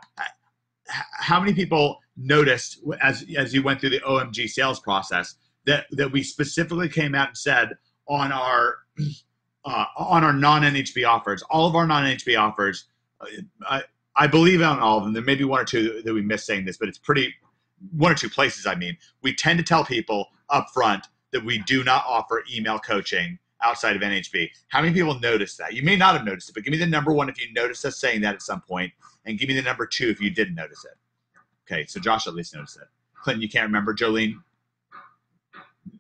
how many people noticed as you went through the OMG sales process that we specifically came out and said on our non-NHB offers, all of our non-NHB offers, I believe on all of them. There may be 1 or 2 that we missed saying this, but it's pretty 1 or 2 places. I mean, we tend to tell people up front that we do not offer email coaching outside of NHB. How many people noticed that? You may not have noticed it, but give me the number 1 if you noticed us saying that at some point, and give me the number 2 if you didn't notice it. Okay, so Josh at least noticed it. Clinton, you can't remember. Jolene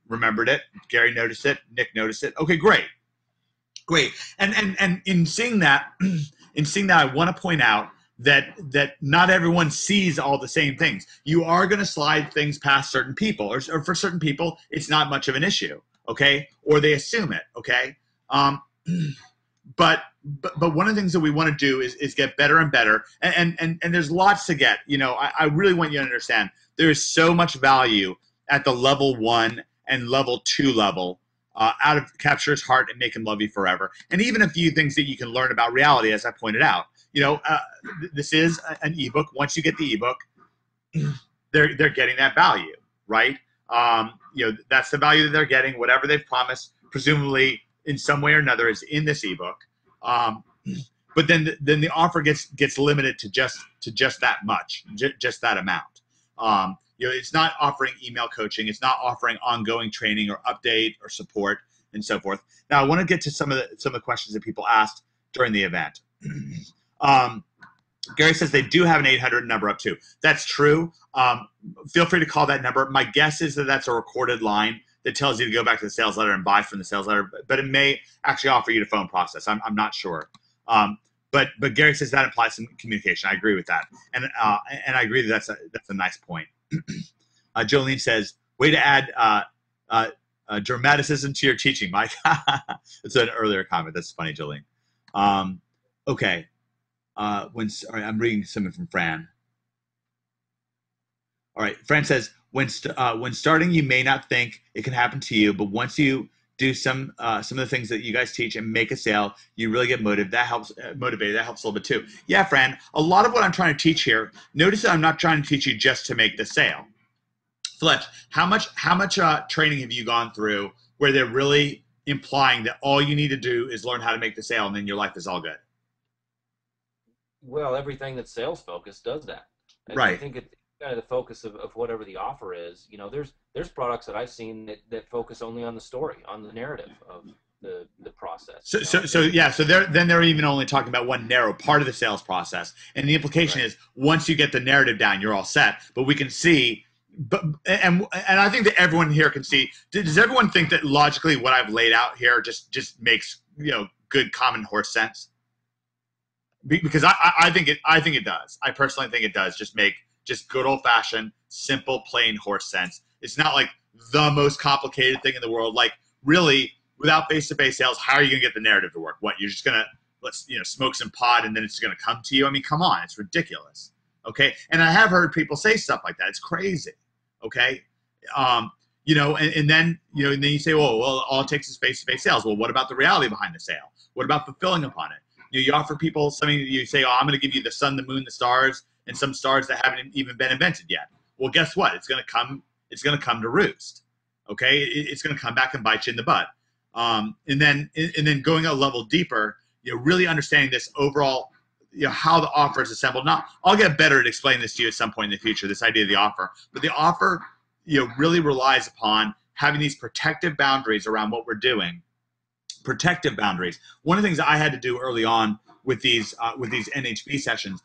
remembered it. Gary noticed it. Nick noticed it. Okay, great. And in seeing that, I want to point out that not everyone sees all the same things. You are going to slide things past certain people, or for certain people, it's not much of an issue. Okay, or they assume it. Okay, but one of the things that we want to do is get better and better, and there's lots to get. You know, I really want you to understand there is so much value at the level 1 and level 2 level out of capture his heart and make him love you forever, and even a few things that you can learn about reality, as I pointed out. You know, this is an ebook. Once you get the ebook, they're getting that value, right? You know, that's the value that they're getting. Whatever they've promised, presumably in some way or another, is in this ebook. But then the offer gets limited to just that much, just that amount. You know, it's not offering email coaching. It's not offering ongoing training or update or support and so forth. Now, I want to get to some of the questions that people asked during the event. Gary says they do have an 800 number up too. That's true. Feel free to call that number. My guess is that that's a recorded line that tells you to go back to the sales letter and buy from the sales letter, but it may actually offer you to phone process. I'm not sure. But Gary says that implies some communication. I agree with that, and I agree that that's a nice point. Jolene says, way to add dramaticism to your teaching, Mike. It's an earlier comment. That's funny, Jolene. Okay. Sorry, I'm reading something from Fran. All right. Fran says, when starting, you may not think it can happen to you, but once you do some of the things that you guys teach and make a sale, you really get motivated. That helps motivated. That helps a little bit too. Yeah, Fran, a lot of what I'm trying to teach here, notice that I'm not trying to teach you just to make the sale. Fletch, how much training have you gone through where they're really implying that all you need to do is learn how to make the sale and then your life is all good? Well, everything that's sales focused does that. Right. I think it's kind of the focus of whatever the offer is. You know, there's products that I've seen that focus only on the story, on the narrative of the process. So they're even only talking about one narrow part of the sales process, and the implication is once you get the narrative down, you're all set. But we can see. And I think that everyone here can see. Does everyone think that logically what I've laid out here just makes good common horse sense? Because I think it does. I personally think it does just make good old fashioned, simple, plain horse sense. It's not like the most complicated thing in the world. Like really, without face-to-face sales, how are you gonna get the narrative to work? What, you're just gonna smoke some pot and then it's gonna come to you? I mean, come on, it's ridiculous. Okay, and I have heard people say stuff like that. It's crazy. Okay, and then and then you say, well, all it takes is face-to-face sales. Well, what about the reality behind the sale? What about fulfilling upon it? You offer people something. You say, oh, I'm going to give you the sun, the moon, the stars, and some stars that haven't even been invented yet. Well, guess what? It's going to come. It's going to come to roost. Okay, it's going to come back and bite you in the butt. And then going a level deeper, really understanding this overall, how the offer is assembled. Now, I'll get better at explaining this to you at some point in the future. This idea of the offer, but the offer, really relies upon having these protective boundaries around what we're doing. Protective boundaries. One of the things I had to do early on with these NHB sessions,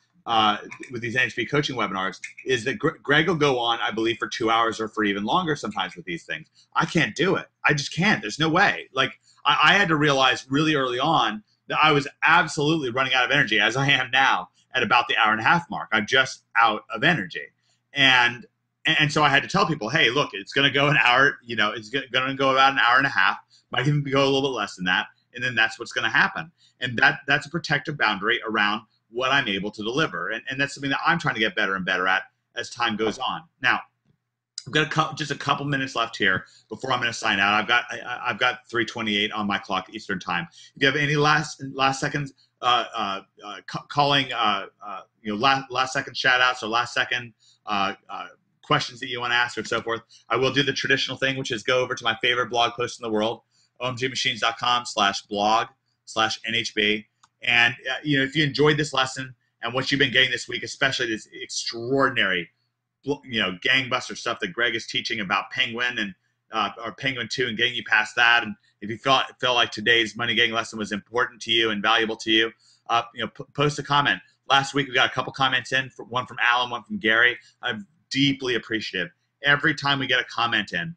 with these NHB coaching webinars, is that Greg will go on, I believe, for 2 hours or for even longer sometimes with these things. I can't do it. I just can't. There's no way. Like I had to realize really early on that I was absolutely running out of energy, as I am now at about the 1.5-hour mark. I'm just out of energy, and so I had to tell people, hey, look, it's going to go an hour. It's going to go about 1.5 hours. Might even go a little bit less than that, and then that's what's going to happen. And that's a protective boundary around what I'm able to deliver, and that's something that I'm trying to get better and better at as time goes on. Now, I've got just a couple minutes left here before I'm going to sign out. I've got 3:28 on my clock Eastern time. If you have any last seconds calling, last second shout outs or last second questions that you want to ask or so forth, I will do the traditional thing, which is go over to my favorite blog post in the world, omgmachines.com/blog/NHB. And, if you enjoyed this lesson and what you've been getting this week, especially this extraordinary, gangbuster stuff that Greg is teaching about Penguin and or Penguin 2 and getting you past that. And if you felt like today's money getting lesson was important to you and valuable to you, post a comment. Last week, we got a couple comments in, one from Alan, one from Gary. I'm deeply appreciative. Every time we get a comment in,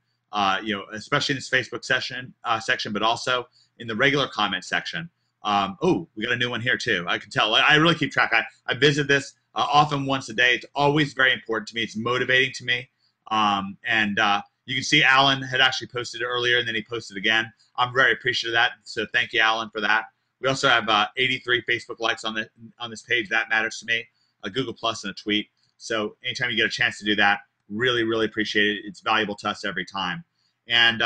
especially in this Facebook section, but also in the regular comment section. Oh, we got a new one here too. I can tell. I really keep track. I visit this often once a day. It's always very important to me. It's motivating to me. You can see Alan had actually posted it earlier, and then he posted again. I'm very appreciative of that. So thank you, Alan, for that. We also have 83 Facebook likes on this page. That matters to me. A Google Plus and a tweet. So anytime you get a chance to do that, really, really appreciate it. It's valuable to us every time. And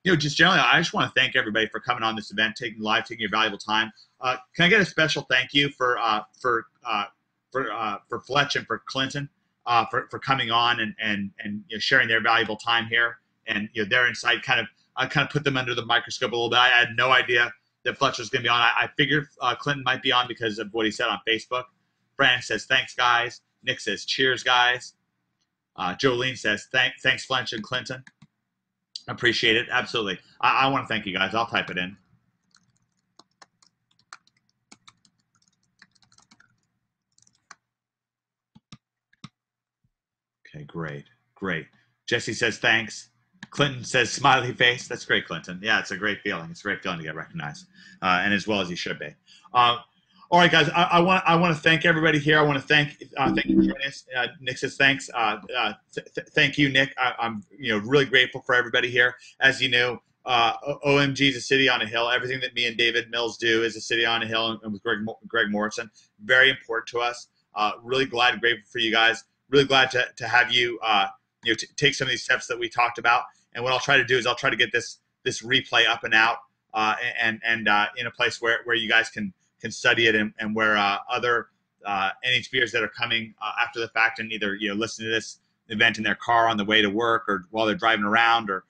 just generally, I just want to thank everybody for coming on this event, taking your valuable time. Can I get a special thank you for Fletch and for Clinton for coming on and sharing their valuable time here, and their insight I kind of put them under the microscope a little bit. I had no idea that Fletch was going to be on. I figured Clinton might be on because of what he said on Facebook. Fran says thanks, guys. Nick says cheers, guys. Jolene says thanks, Fletch and Clinton. Appreciate it. Absolutely. I want to thank you guys. I'll type it in. Okay, great. Jesse says thanks. Clinton says smiley face. That's great, Clinton. Yeah, it's a great feeling. It's a great feeling to get recognized, and as well as you should be. All right, guys. I want to thank everybody here. I want to thank you for joining us. Nick says thanks. Thank you, Nick. I'm really grateful for everybody here. As you know, OMG is a city on a hill. Everything that me and David Mills do is a city on a hill, and with Greg Morrison, very important to us. Really glad and grateful for you guys. Really glad to have you take some of these steps that we talked about. And what I'll try to do is I'll try to get this replay up and out and in a place where you guys can study it, and where other NHBers that are coming after the fact and either listen to this event in their car on the way to work or while they're driving around or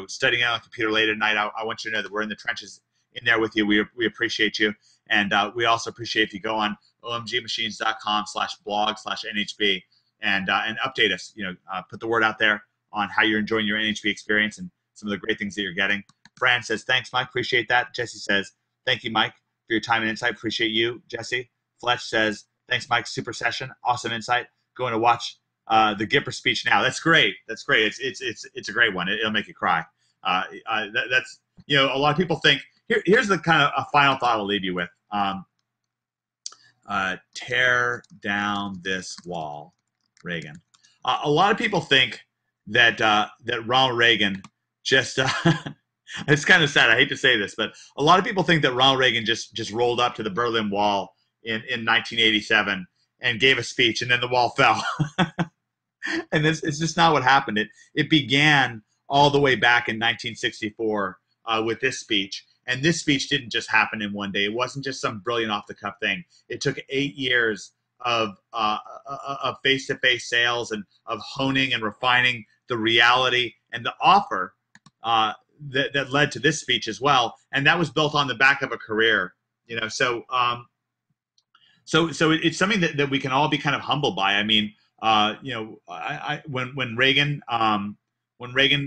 studying on the computer late at night. I want you to know that we're in the trenches in there with you. We appreciate you, and we also appreciate if you go on omgmachines.com/blog/NHB and update us. Put the word out there on how you're enjoying your NHB experience and some of the great things that you're getting. Fran says thanks, Mike. Appreciate that. Jesse says thank you, Mike, for your time and insight. Appreciate you, Jesse. Fletch says thanks, Mike. Super session, awesome insight. Going to watch the Gipper speech now. That's great. That's great. It's a great one. It'll make you cry. That's a lot of people think. Here's the kind of a final thought I'll leave you with. Tear down this wall, Reagan. A lot of people think that Ronald Reagan just. It's kind of sad. I hate to say this, but a lot of people think that Ronald Reagan just rolled up to the Berlin Wall in 1987 and gave a speech, and then the wall fell. And it's just not what happened. It began all the way back in 1964 with this speech. And this speech didn't just happen in one day. It wasn't just some brilliant off-the-cuff thing. It took 8 years of face-to-face sales and of honing and refining the reality and the offer that led to this speech as well. And that was built on the back of a career, you know. So it's something that we can all be kind of humbled by. I mean, you know, when Reagan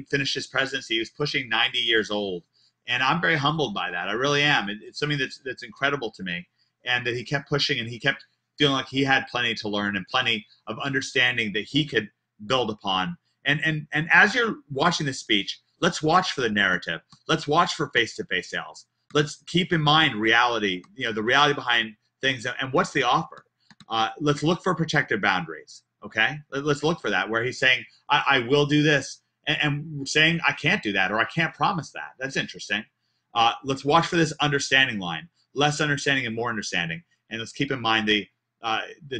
finished his presidency, he was pushing 90 years old. And I'm very humbled by that. I really am. It's something that's incredible to me. And that he kept pushing and he kept feeling like he had plenty to learn and plenty of understanding that he could build upon. And as you're watching this speech, let's watch for the narrative. Let's watch for face-to-face sales. Let's keep in mind reality, you know, the reality behind things and what's the offer. Let's look for protected boundaries, okay? Let's look for that, where he's saying, I will do this, and saying I can't do that or I can't promise that. That's interesting. Let's watch for this understanding line, less understanding and more understanding. And let's keep in mind the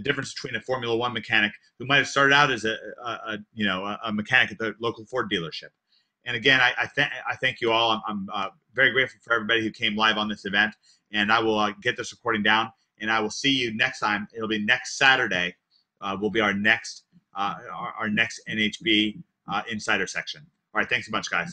difference between a Formula One mechanic who might have started out as a mechanic at the local Ford dealership. And again, I thank you all. I'm very grateful for everybody who came live on this event. And I will get this recording down, and I will see you next time. It'll be next Saturday. Will be our next NHB Insider section. All right, thanks a bunch, guys.